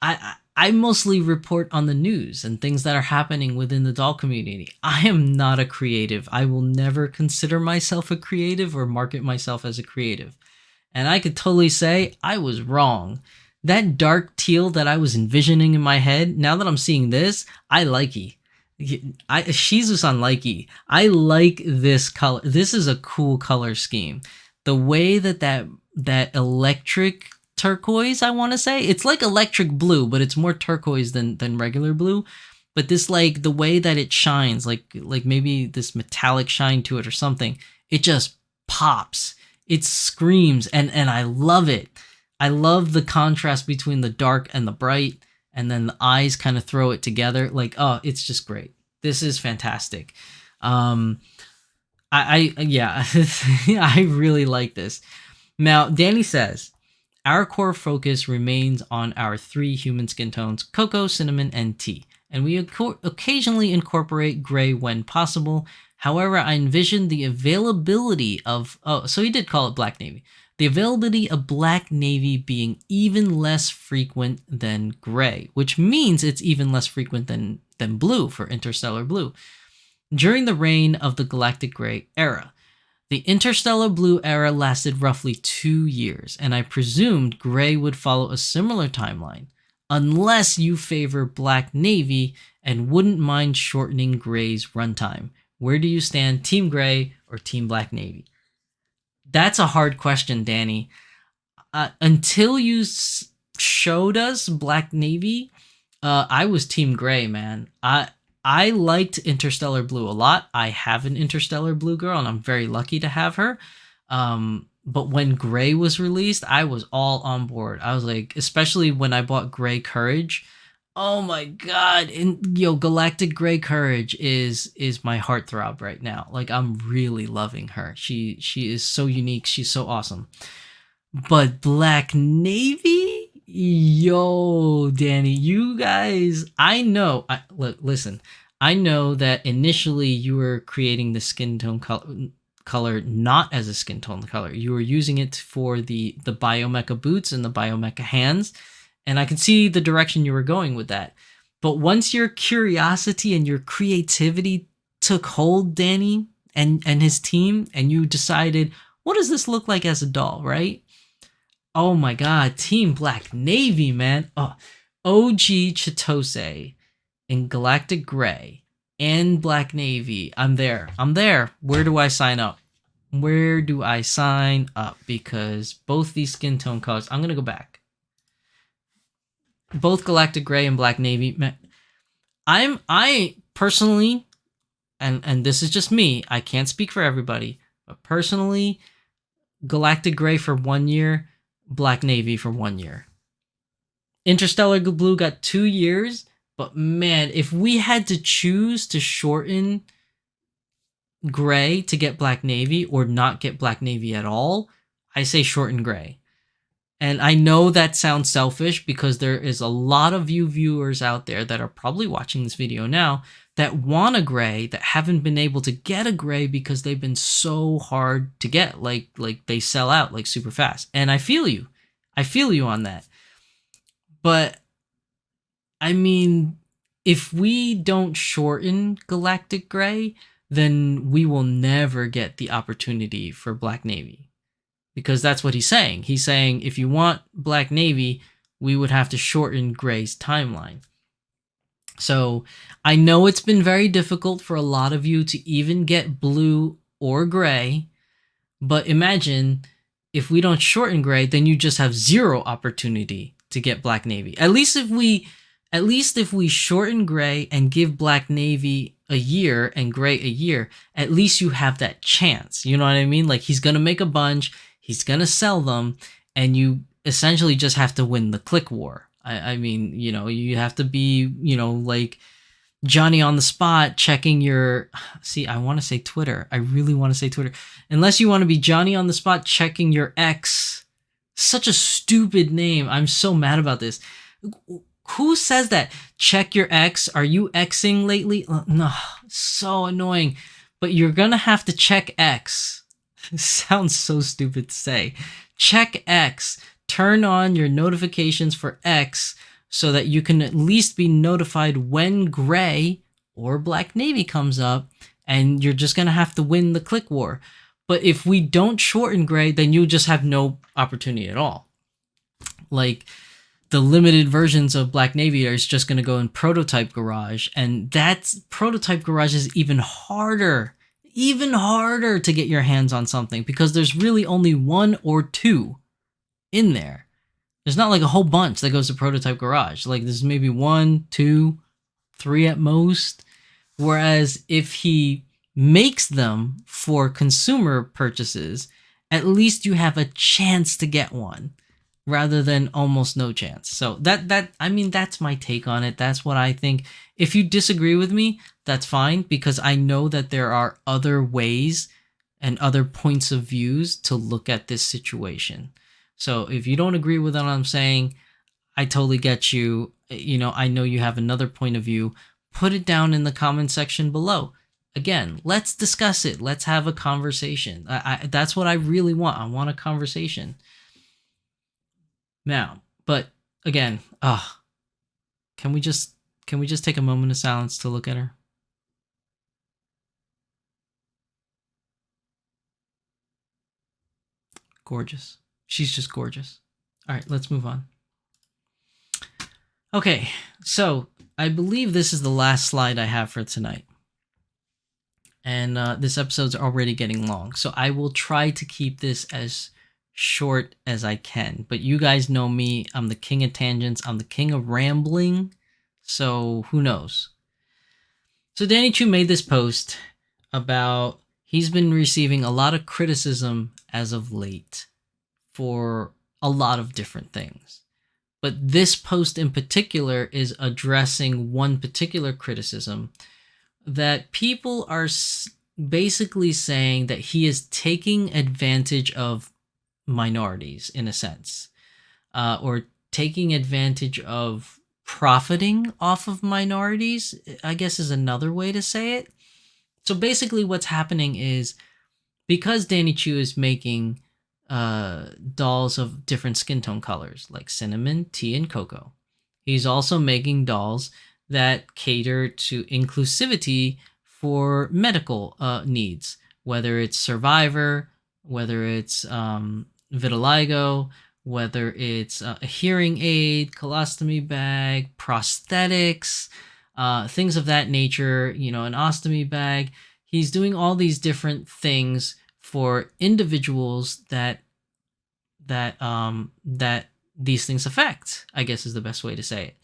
I mostly report on the news and things that are happening within the doll community. I am not a creative. I will never consider myself a creative or market myself as a creative. And I could totally say I was wrong. That dark teal that I was envisioning in my head, now that I'm seeing this, I like it. Shizusan likey. I like this color. This is a cool color scheme. The way that electric turquoise, I want to say, it's like electric blue, but it's more turquoise than regular blue. But this, like, the way that it shines, like maybe this metallic shine to it or something, it just pops. It screams, and I love it. I love the contrast between the dark and the bright, and then the eyes kind of throw it together. Like, oh, it's just great. This is fantastic. Yeah, I really like this. Now, Danny says, our core focus remains on our 3 human skin tones, cocoa, cinnamon, and tea, and we occasionally incorporate gray when possible. However, I envision the availability of, so he did call it black navy. The availability of black navy being even less frequent than gray, which means it's even less frequent than blue for interstellar blue. During the reign of the galactic gray era, the interstellar blue era lasted roughly 2 years, and I presumed gray would follow a similar timeline, unless you favor black navy and wouldn't mind shortening gray's runtime. Where do you stand, Team Gray or Team Black Navy? That's a hard question, Danny. Until you showed us Black Navy, I was Team Gray, man. I liked Interstellar Blue a lot. I have an Interstellar Blue girl, and I'm very lucky to have her. But when Gray was released, I was all on board. I was like, especially when I bought Gray Courage. Oh my god! And Galactic Gray Courage is my heartthrob right now. Like, I'm really loving her. She is so unique. She's so awesome. But Black Navy, yo, Danny, you guys, I know. Listen, I know that initially you were creating the skin tone color not as a skin tone color. You were using it for the Biomecha boots and the Biomecha hands. And I can see the direction you were going with that. But once your curiosity and your creativity took hold, Danny, and his team, and you decided, what does this look like as a doll, right? Oh my god, Team Black Navy, man. Oh, OG Chitose in Galactic Gray and Black Navy. I'm there. Where do I sign up? Because both these skin tone colors, I'm going to go back. Both Galactic Gray and Black Navy. I personally, and this is just me, I can't speak for everybody, but personally, Galactic Gray for 1 year, Black Navy for 1 year. Interstellar Blue got 2 years, but man, if we had to choose to shorten Gray to get Black Navy or not get Black Navy at all, I say shorten Gray. And I know that sounds selfish because there is a lot of you viewers out there that are probably watching this video now that want a Gray that haven't been able to get a Gray because they've been so hard to get. Like they sell out like super fast. And I feel you. I feel you on that. But I mean, if we don't shorten Galactic Gray, then we will never get the opportunity for Black Navy. Because that's what he's saying. He's saying if you want Black Navy, we would have to shorten Gray's timeline. So I know it's been very difficult for a lot of you to even get blue or Gray. But imagine if we don't shorten Gray, then you just have zero opportunity to get Black Navy. At least if we shorten Gray and give Black Navy a year and Gray a year, at least you have that chance. You know what I mean? Like, he's going to make a bunch. He's going to sell them, and you essentially just have to win the click war. I mean, you have to be, like Johnny on the spot checking your... See, I want to say Twitter. I really want to say Twitter. Unless you want to be Johnny on the spot checking your ex Such a stupid name. I'm so mad about this. Who says that? Check your X. Are you Xing lately? No, so annoying. But you're gonna have to check X. Sounds so stupid to say. Check X. Turn on your notifications for X so that you can at least be notified when gray or black navy comes up, and you're just gonna have to win the click war. But if we don't shorten gray, then you just have no opportunity at all. Like, the limited versions of Black Navy is just going to go in Prototype Garage, and that's Prototype Garage is even harder to get your hands on something because there's really only one or two in there. There's not like a whole bunch that goes to Prototype Garage. Like, there's maybe 1, 2, 3 at most. Whereas if he makes them for consumer purchases, at least you have a chance to get one rather than almost no chance. So that's my take on it. That's what I think. If you disagree with me, that's fine, because I know that there are other ways and other points of views to look at this situation. So if you don't agree with what I'm saying, I totally get you. I know you have another point of view. Put it down in the comment section below. Again, let's discuss it. Let's have a conversation. That's what I really want. I want a conversation. Now, but again, can we just take a moment of silence to look at her? Gorgeous. She's just gorgeous. All right, let's move on. Okay, so I believe this is the last slide I have for tonight. And this episode's already getting long, so I will try to keep this as short as I can. But you guys know me. I'm the king of tangents. I'm the king of rambling. So who knows? So Danny Chu made this post about he's been receiving a lot of criticism as of late for a lot of different things. But this post in particular is addressing one particular criticism that people are basically saying that he is taking advantage of minorities in a sense, or taking advantage of profiting off of minorities, I guess is another way to say it. So basically what's happening is, because Danny Chu is making dolls of different skin tone colors like cinnamon, tea, and cocoa, he's also making dolls that cater to inclusivity for medical needs, whether it's survivor, whether it's vitiligo, whether it's a hearing aid, colostomy bag, prosthetics, things of that nature, an ostomy bag. He's doing all these different things for individuals that these things affect, I guess is the best way to say it,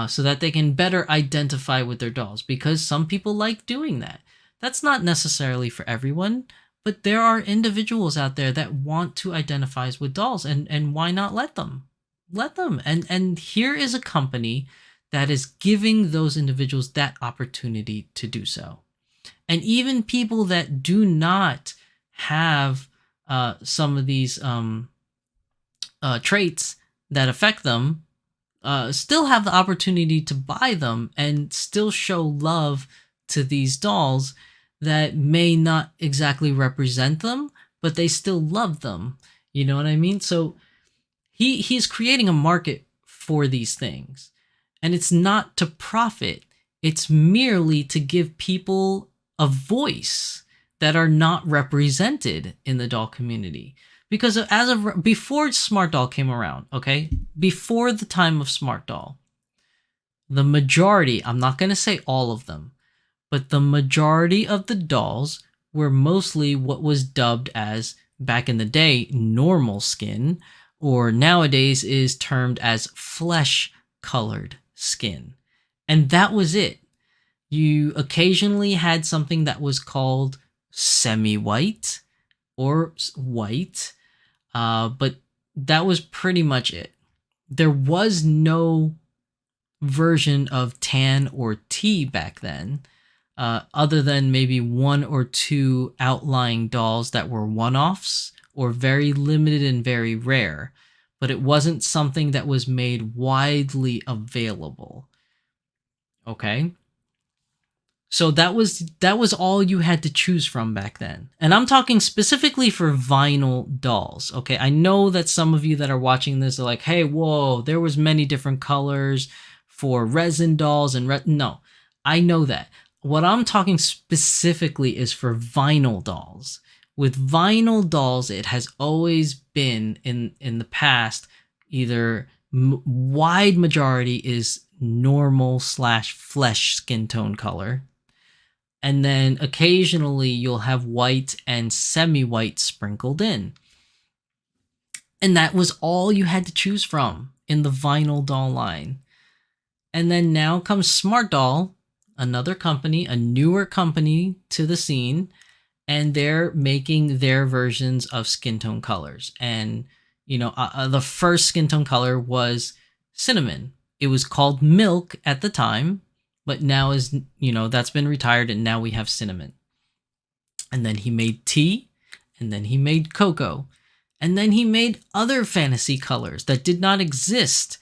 so that they can better identify with their dolls, because some people like doing that. That's not necessarily for everyone, but there are individuals out there that want to identify with dolls, and why not let them? Let them. And here is a company that is giving those individuals that opportunity to do so. And even people that do not have some of these traits that affect them still have the opportunity to buy them and still show love to these dolls that may not exactly represent them, but they still love them. You know what I mean? So he's creating a market for these things. And it's not to profit. It's merely to give people a voice that are not represented in the doll community. Because before Smart Doll came around, okay? Before the time of Smart Doll, the majority, I'm not going to say all of them, but the majority of the dolls were mostly what was dubbed as, back in the day, normal skin, or nowadays is termed as flesh-colored skin. And that was it. You occasionally had something that was called semi-white or white, but that was pretty much it. There was no version of tan or tea back then, other than maybe one or two outlying dolls that were one-offs or very limited and very rare, but it wasn't something that was made widely available. Okay? So that was all you had to choose from back then. And I'm talking specifically for vinyl dolls. Okay, I know that some of you that are watching this are like, "Hey, whoa, there was many different colors for resin dolls and no." I know that. What I'm talking specifically is for vinyl dolls. With vinyl dolls, it has always been in the past either wide majority is normal / flesh skin tone color, and then occasionally you'll have white and semi-white sprinkled in. And that was all you had to choose from in the vinyl doll line. And then now comes Smart Doll, another company, a newer company to the scene, and they're making their versions of skin tone colors. And, the first skin tone color was cinnamon. It was called milk at the time, but now that's been retired, and now we have cinnamon. And then he made tea, and then he made cocoa, and then he made other fantasy colors that did not exist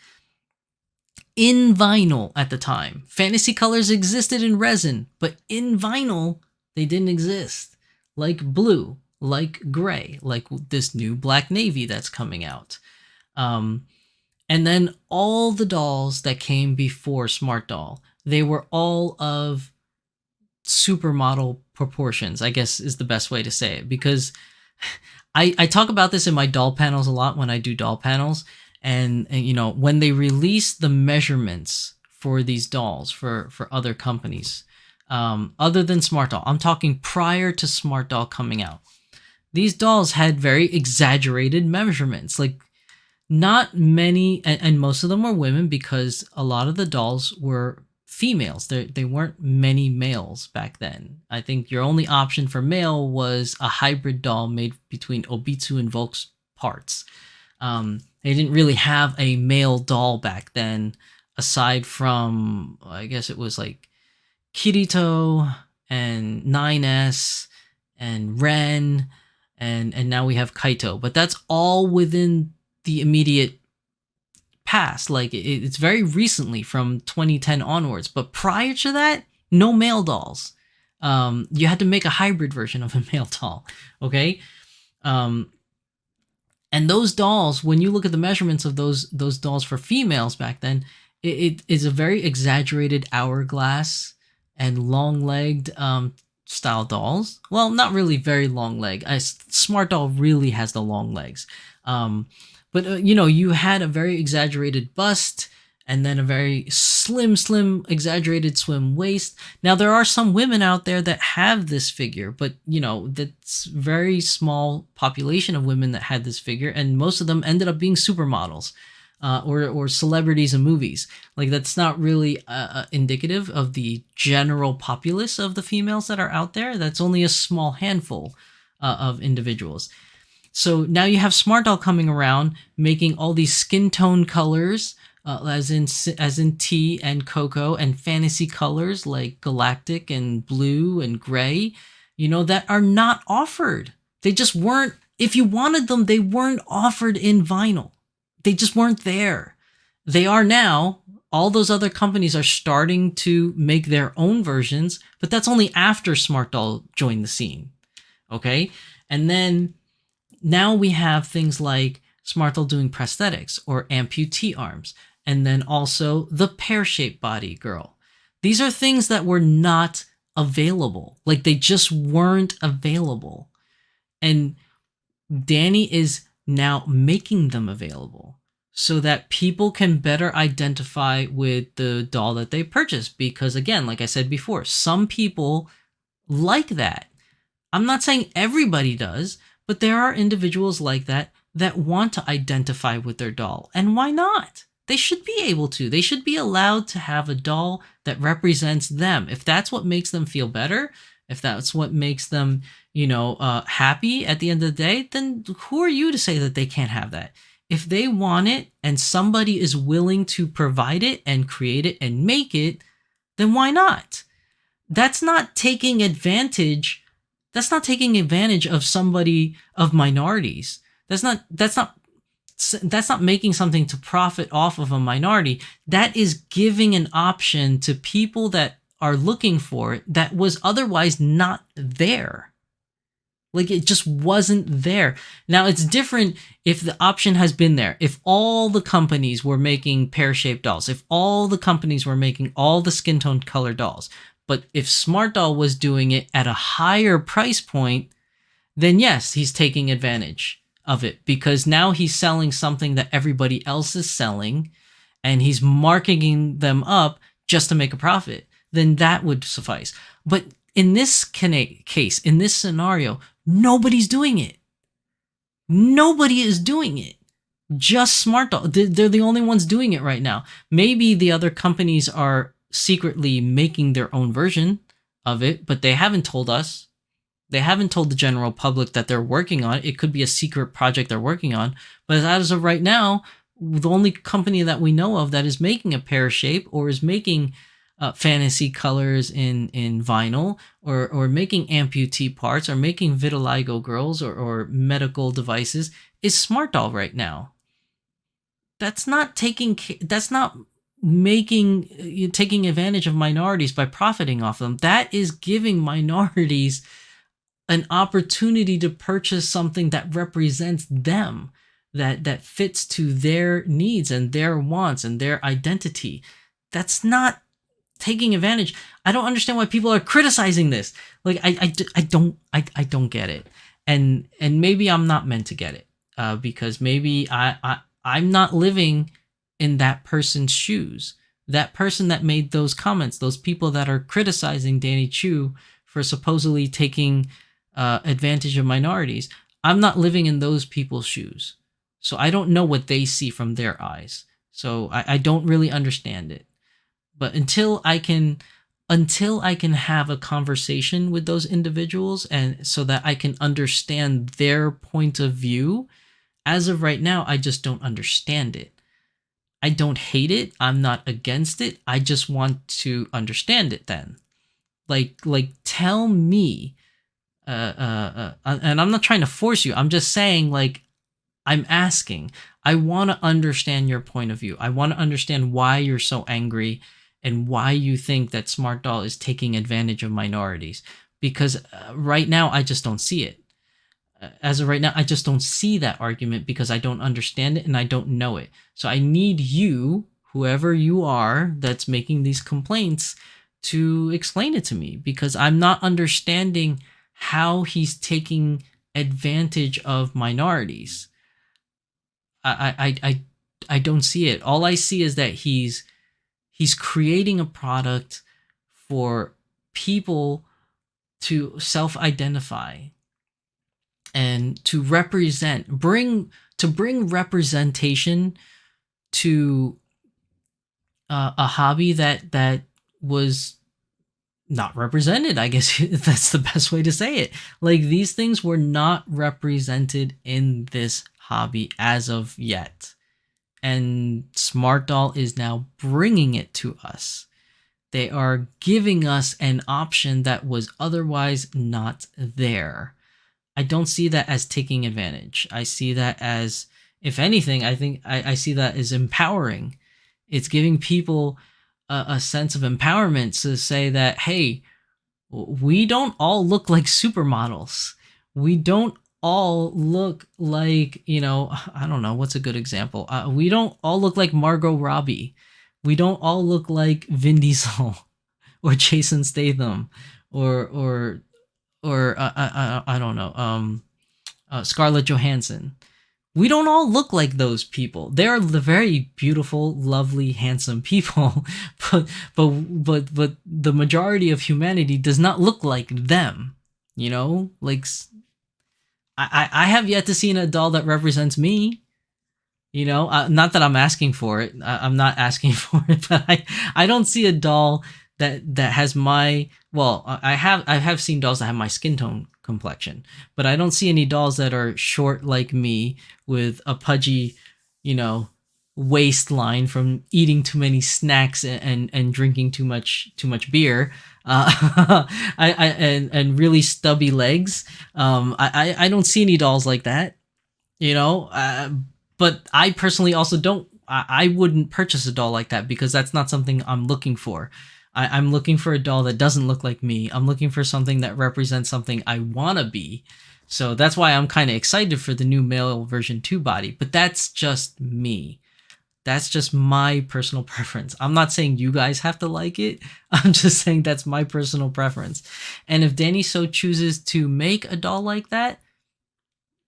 in vinyl at the time. Fantasy colors existed in resin, but in vinyl, they didn't exist. Like blue, like gray, like this new black navy that's coming out. And then all the dolls that came before Smart Doll, they were all of supermodel proportions, I guess is the best way to say it. Because I talk about this in my doll panels a lot when I do doll panels. And when they release the measurements for these dolls for other companies, other than Smart Doll, I'm talking prior to Smart Doll coming out, these dolls had very exaggerated measurements. Like, not many, and most of them were women, because a lot of the dolls were females. They weren't many males back then. I think your only option for male was a hybrid doll made between Obitsu and Volks parts. They didn't really have a male doll back then, aside from, I guess it was like Kirito and 9S and Ren, and now we have Kaito. But that's all within the immediate past. Like, it's very recently, from 2010 onwards. But prior to that, no male dolls. You had to make a hybrid version of a male doll. Okay. And those dolls, when you look at the measurements of those dolls for females back then, it is a very exaggerated hourglass and long-legged style dolls. Well, not really very long leg. Smart Doll really has the long legs. But you had a very exaggerated bust, and then a very slim, exaggerated swim waist. Now, there are some women out there that have this figure, but, that's very small population of women that had this figure, and most of them ended up being supermodels or celebrities in movies. Like, that's not really indicative of the general populace of the females that are out there. That's only a small handful of individuals. So now you have Smart Doll coming around, making all these skin tone colors, as in tea and cocoa, and fantasy colors like galactic and blue and gray, that are not offered. They just weren't. If you wanted them, they weren't offered in vinyl. They just weren't there. They are now. All those other companies are starting to make their own versions, but that's only after Smart Doll joined the scene. Okay, and then now we have things like Smart Doll doing prosthetics or amputee arms, and then also the pear-shaped body girl. These are things that were not available. Like, they just weren't available. And Danny is now making them available so that people can better identify with the doll that they purchase. Because, again, like I said before, some people like that. I'm not saying everybody does, but there are individuals like that want to identify with their doll. And why not? They should be able to. They should be allowed to have a doll that represents them. If that's what makes them feel better, if that's what makes them, happy at the end of the day, then who are you to say that they can't have that? If they want it and somebody is willing to provide it and create it and make it, then why not? That's not taking advantage. That's not taking advantage of somebody, of minorities. That's not making something to profit off of a minority. That is giving an option to people that are looking for it that was otherwise not there. Like, it just wasn't there. Now, it's different if the option has been there. If all the companies were making pear-shaped dolls, if all the companies were making all the skin tone color dolls, but if Smart Doll was doing it at a higher price point, then yes, he's taking advantage of it, because now he's selling something that everybody else is selling and he's marketing them up just to make a profit. Then that would suffice. But in this case, in this scenario, nobody's doing it. Nobody is doing it. Just Smart Doll. They're the only ones doing it right now. Maybe the other companies are secretly making their own version of it, but they haven't told us. They haven't told the general public that they're working on it. It could be a secret project they're working on. But as of right now, the only company that we know of that is making a pear shape or is making fantasy colors in vinyl, or making amputee parts, or making vitiligo girls, or medical devices, is Smart Doll right now. That's not taking advantage of minorities by profiting off them. That is giving minorities an opportunity to purchase something that represents them, that fits to their needs and their wants and their identity. That's not taking advantage. I don't understand why people are criticizing this. Like, I don't get it. And maybe I'm not meant to get it, because maybe I'm not living in that person's shoes. That person that made those comments, those people that are criticizing Danny Chu for supposedly taking advantage of minorities, I'm not living in those people's shoes. So I don't know what they see from their eyes. So I don't really understand it. But until I can have a conversation with those individuals, and so that I can understand their point of view, as of right now, I just don't understand it. I don't hate it. I'm not against it. I just want to understand it then. Like tell me, and I'm not trying to force you. I'm just saying, like, I'm asking. I want to understand your point of view. I want to understand why you're so angry and why you think that Smart Doll is taking advantage of minorities. Because right now, I just don't see it. As of right now, I just don't see that argument, because I don't understand it and I don't know it. So I need you, whoever you are that's making these complaints, to explain it to me, because I'm not understanding how he's taking advantage of minorities. I don't see it. All I see is that he's creating a product for people to self-identify and to bring representation to a hobby that was not represented. I guess that's the best way to say it. Like, these things were not represented in this hobby as of yet. And Smart Doll is now bringing it to us. They are giving us an option that was otherwise not there. I don't see that as taking advantage. I see that as, if anything, I think I see that as empowering. It's giving people a sense of empowerment to say that, hey, we don't all look like supermodels. We don't all look like, I don't know, what's a good example? We don't all look like Margot Robbie. We don't all look like Vin Diesel or Jason Statham or I don't know, Scarlett Johansson. We don't all look like those people. They're the very beautiful, lovely, handsome people, but the majority of humanity does not look like them. Like, I have yet to see a doll that represents me. Not that I'm asking for it. I'm not asking for it, but I don't see a doll that has my, well, I have seen dolls that have my skin tone complexion, but I don't see any dolls that are short like me with a pudgy, waistline from eating too many snacks and drinking too much beer. And really stubby legs. I don't see any dolls like that, you know. But I personally also don't. I wouldn't purchase a doll like that because that's not something I'm looking for. I'm looking for a doll that doesn't look like me. I'm looking for something that represents something I want to be. So that's why I'm kind of excited for the new male version 2 body. But that's just me. That's just my personal preference. I'm not saying you guys have to like it. I'm just saying that's my personal preference. And if Danny so chooses to make a doll like that,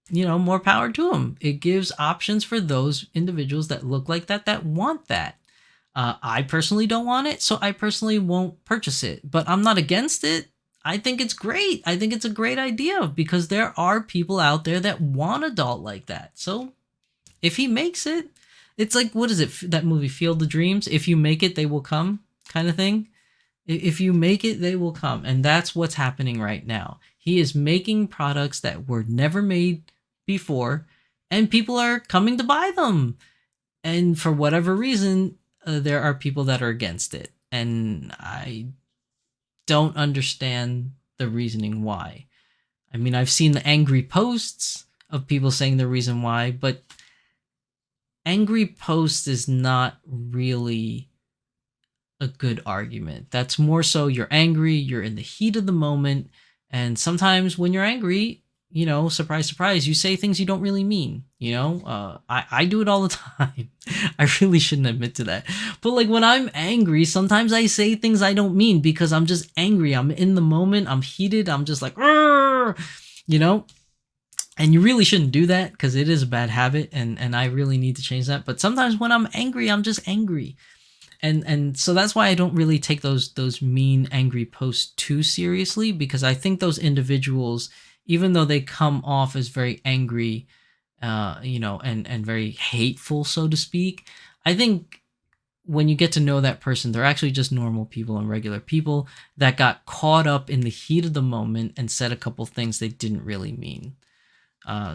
you know, more power to him. It gives options for those individuals that look like that want that. I personally don't want it, so I personally won't purchase it. But I'm not against it. I think it's great. I think it's a great idea because there are people out there that want a doll like that. So if he makes it, it's like, what is it? That movie, Field of Dreams? If you make it, they will come, kind of thing. If you make it, they will come. And that's what's happening right now. He is making products that were never made before, and people are coming to buy them. And for whatever reason, there are people that are against it. And I don't understand the reasoning why. I mean, I've seen the angry posts of people saying the reason why, but angry post is not really a good argument. That's more so you're angry, you're in the heat of the moment, and sometimes when you're angry, you know, surprise, surprise, you say things you don't really mean. You know, I do it all the time. I really shouldn't admit to that. But like when I'm angry, sometimes I say things I don't mean because I'm just angry. I'm in the moment. I'm heated. I'm just like, you know, and you really shouldn't do that because it is a bad habit. And I really need to change that. But sometimes when I'm angry, I'm just angry. And so that's why I don't really take those mean, angry posts too seriously, because I think those individuals, even though they come off as very angry, you know, and very hateful, so to speak, I think when you get to know that person, they're actually just normal people and regular people that got caught up in the heat of the moment and said a couple things they didn't really mean.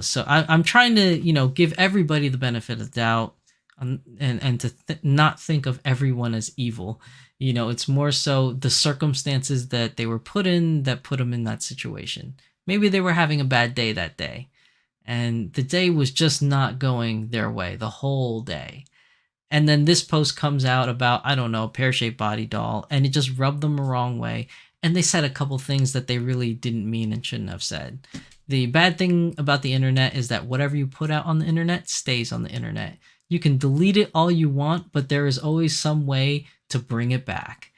So I'm trying to, you know, give everybody the benefit of the doubt, and to not think of everyone as evil. You know, it's more so the circumstances that they were put in that put them in that situation. Maybe they were having a bad day that day, and the day was just not going their way the whole day. And then this post comes out about, I don't know, pear-shaped body doll, and it just rubbed them the wrong way. And they said a couple things that they really didn't mean and shouldn't have said. The bad thing about the internet is that whatever you put out on the internet stays on the internet. You can delete it all you want, but there is always some way to bring it back.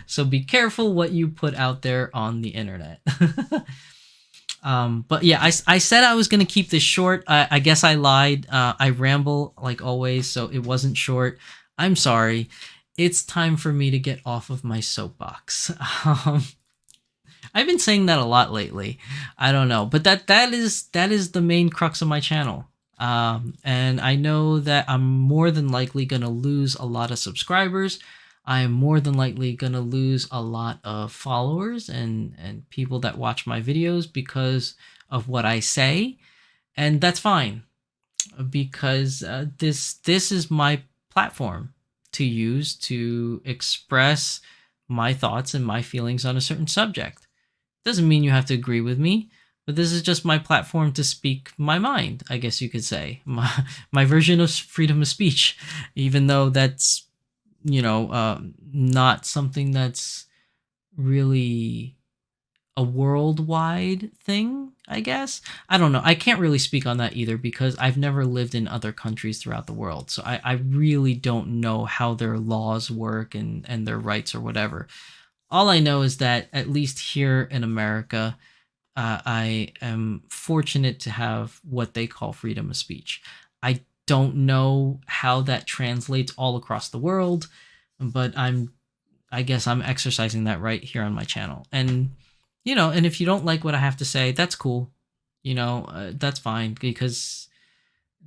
So be careful what you put out there on the internet. But yeah, I said I was going to keep this short. I guess I lied. I ramble like always, so it wasn't short. I'm sorry. It's time for me to get off of my soapbox. I've been saying that a lot lately. I don't know, but that is the main crux of my channel. And I know that I'm more than likely going to lose a lot of subscribers. I am more than likely going to lose a lot of followers and people that watch my videos because of what I say. And that's fine, because this is my platform to use to express my thoughts and my feelings on a certain subject. Doesn't mean you have to agree with me, but this is just my platform to speak my mind, I guess you could say. My version of freedom of speech, even though that's, you know, not something that's really a worldwide thing, I guess. I don't know. I can't really speak on that either because I've never lived in other countries throughout the world. So I really don't know how their laws work and their rights or whatever. All I know is that at least here in America, I am fortunate to have what they call freedom of speech. I don't know how that translates all across the world, but I guess I'm exercising that right here on my channel. And, you know, and if you don't like what I have to say, that's cool. You know, that's fine, because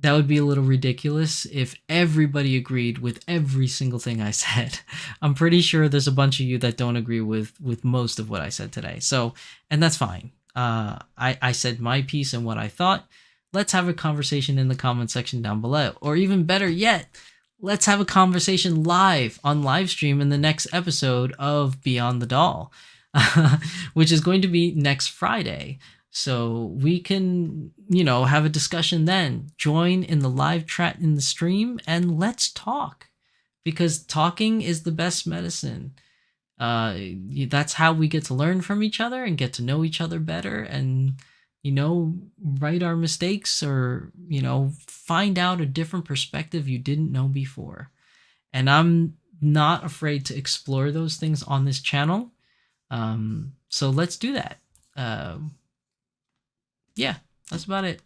that would be a little ridiculous if everybody agreed with every single thing I said. I'm pretty sure there's a bunch of you that don't agree with most of what I said today. So, and that's fine. I said my piece and what I thought. let's have a conversation in the comment section down below. Or even better yet, let's have a conversation live on live stream in the next episode of Beyond the Doll, which is going to be next Friday. So we can, have a discussion then. Join in the live chat in the stream and let's talk, because talking is the best medicine. That's how we get to learn from each other and get to know each other better, and right our mistakes, or find out a different perspective you didn't know before. And I'm not afraid to explore those things on this channel. So let's do that. Yeah, that's about it.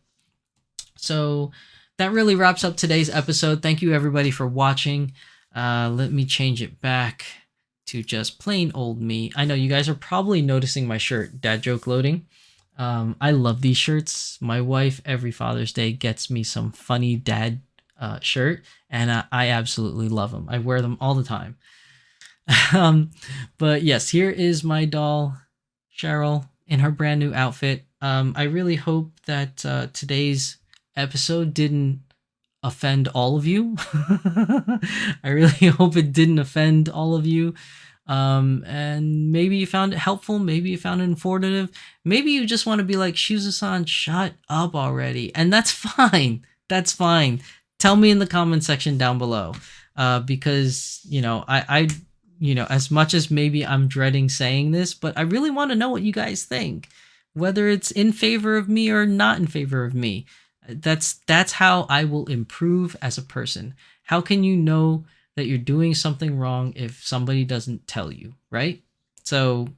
So that really wraps up today's episode. Thank you everybody for watching. Let me change it back to just plain old me. I know you guys are probably noticing my shirt, Dad Joke Loading. I love these shirts. My wife every Father's Day gets me some funny dad shirt, and I absolutely love them. I wear them all the time. But yes, here is my doll, Cheryl, in her brand new outfit. I really hope that today's episode didn't offend all of you. I really hope it didn't offend all of you. And maybe you found it helpful. Maybe you found it informative. Maybe you just want to be like, Shizusan, shut up already. And that's fine. That's fine. Tell me in the comment section down below. Because, I as much as maybe I'm dreading saying this, but I really want to know what you guys think, whether it's in favor of me or not in favor of me. That's how I will improve as a person. How can you know that you're doing something wrong if somebody doesn't tell you, right? So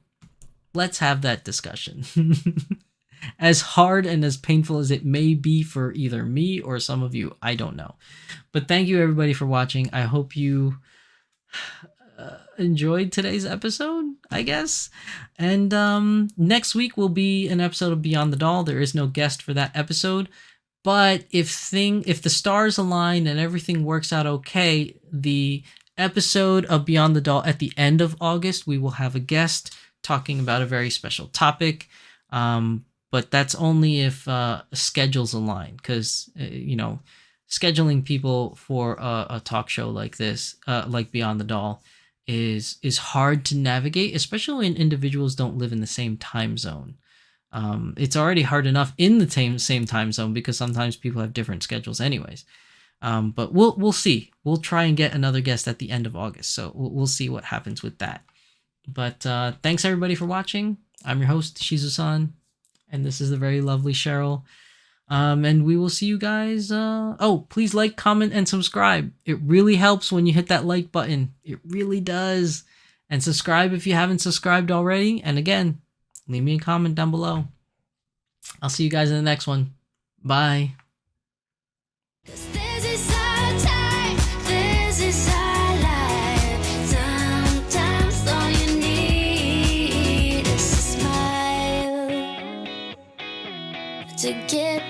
let's have that discussion. As hard and as painful as it may be for either me or some of you, I don't know. But thank you everybody for watching. I hope you enjoyed today's episode, I guess. And next week will be an episode of Beyond the Doll. There is no guest for that episode. But if the stars align and everything works out okay, the episode of Beyond the Doll at the end of August, we will have a guest talking about a very special topic. But that's only if schedules align, because scheduling people for a talk show like this, like Beyond the Doll, is hard to navigate, especially when individuals don't live in the same time zone. It's already hard enough in the same time zone, because sometimes people have different schedules anyways. But we'll see. We'll try and get another guest at the end of August, so we'll see what happens with that. But thanks everybody for watching. I'm your host, Shizusan, and this is the very lovely Cheryl. And we will see you guys. Please like, comment, and subscribe. It really helps when you hit that like button. It really does. And subscribe if you haven't subscribed already. And again, leave me a comment down below. I'll see you guys in the next one. Bye. To get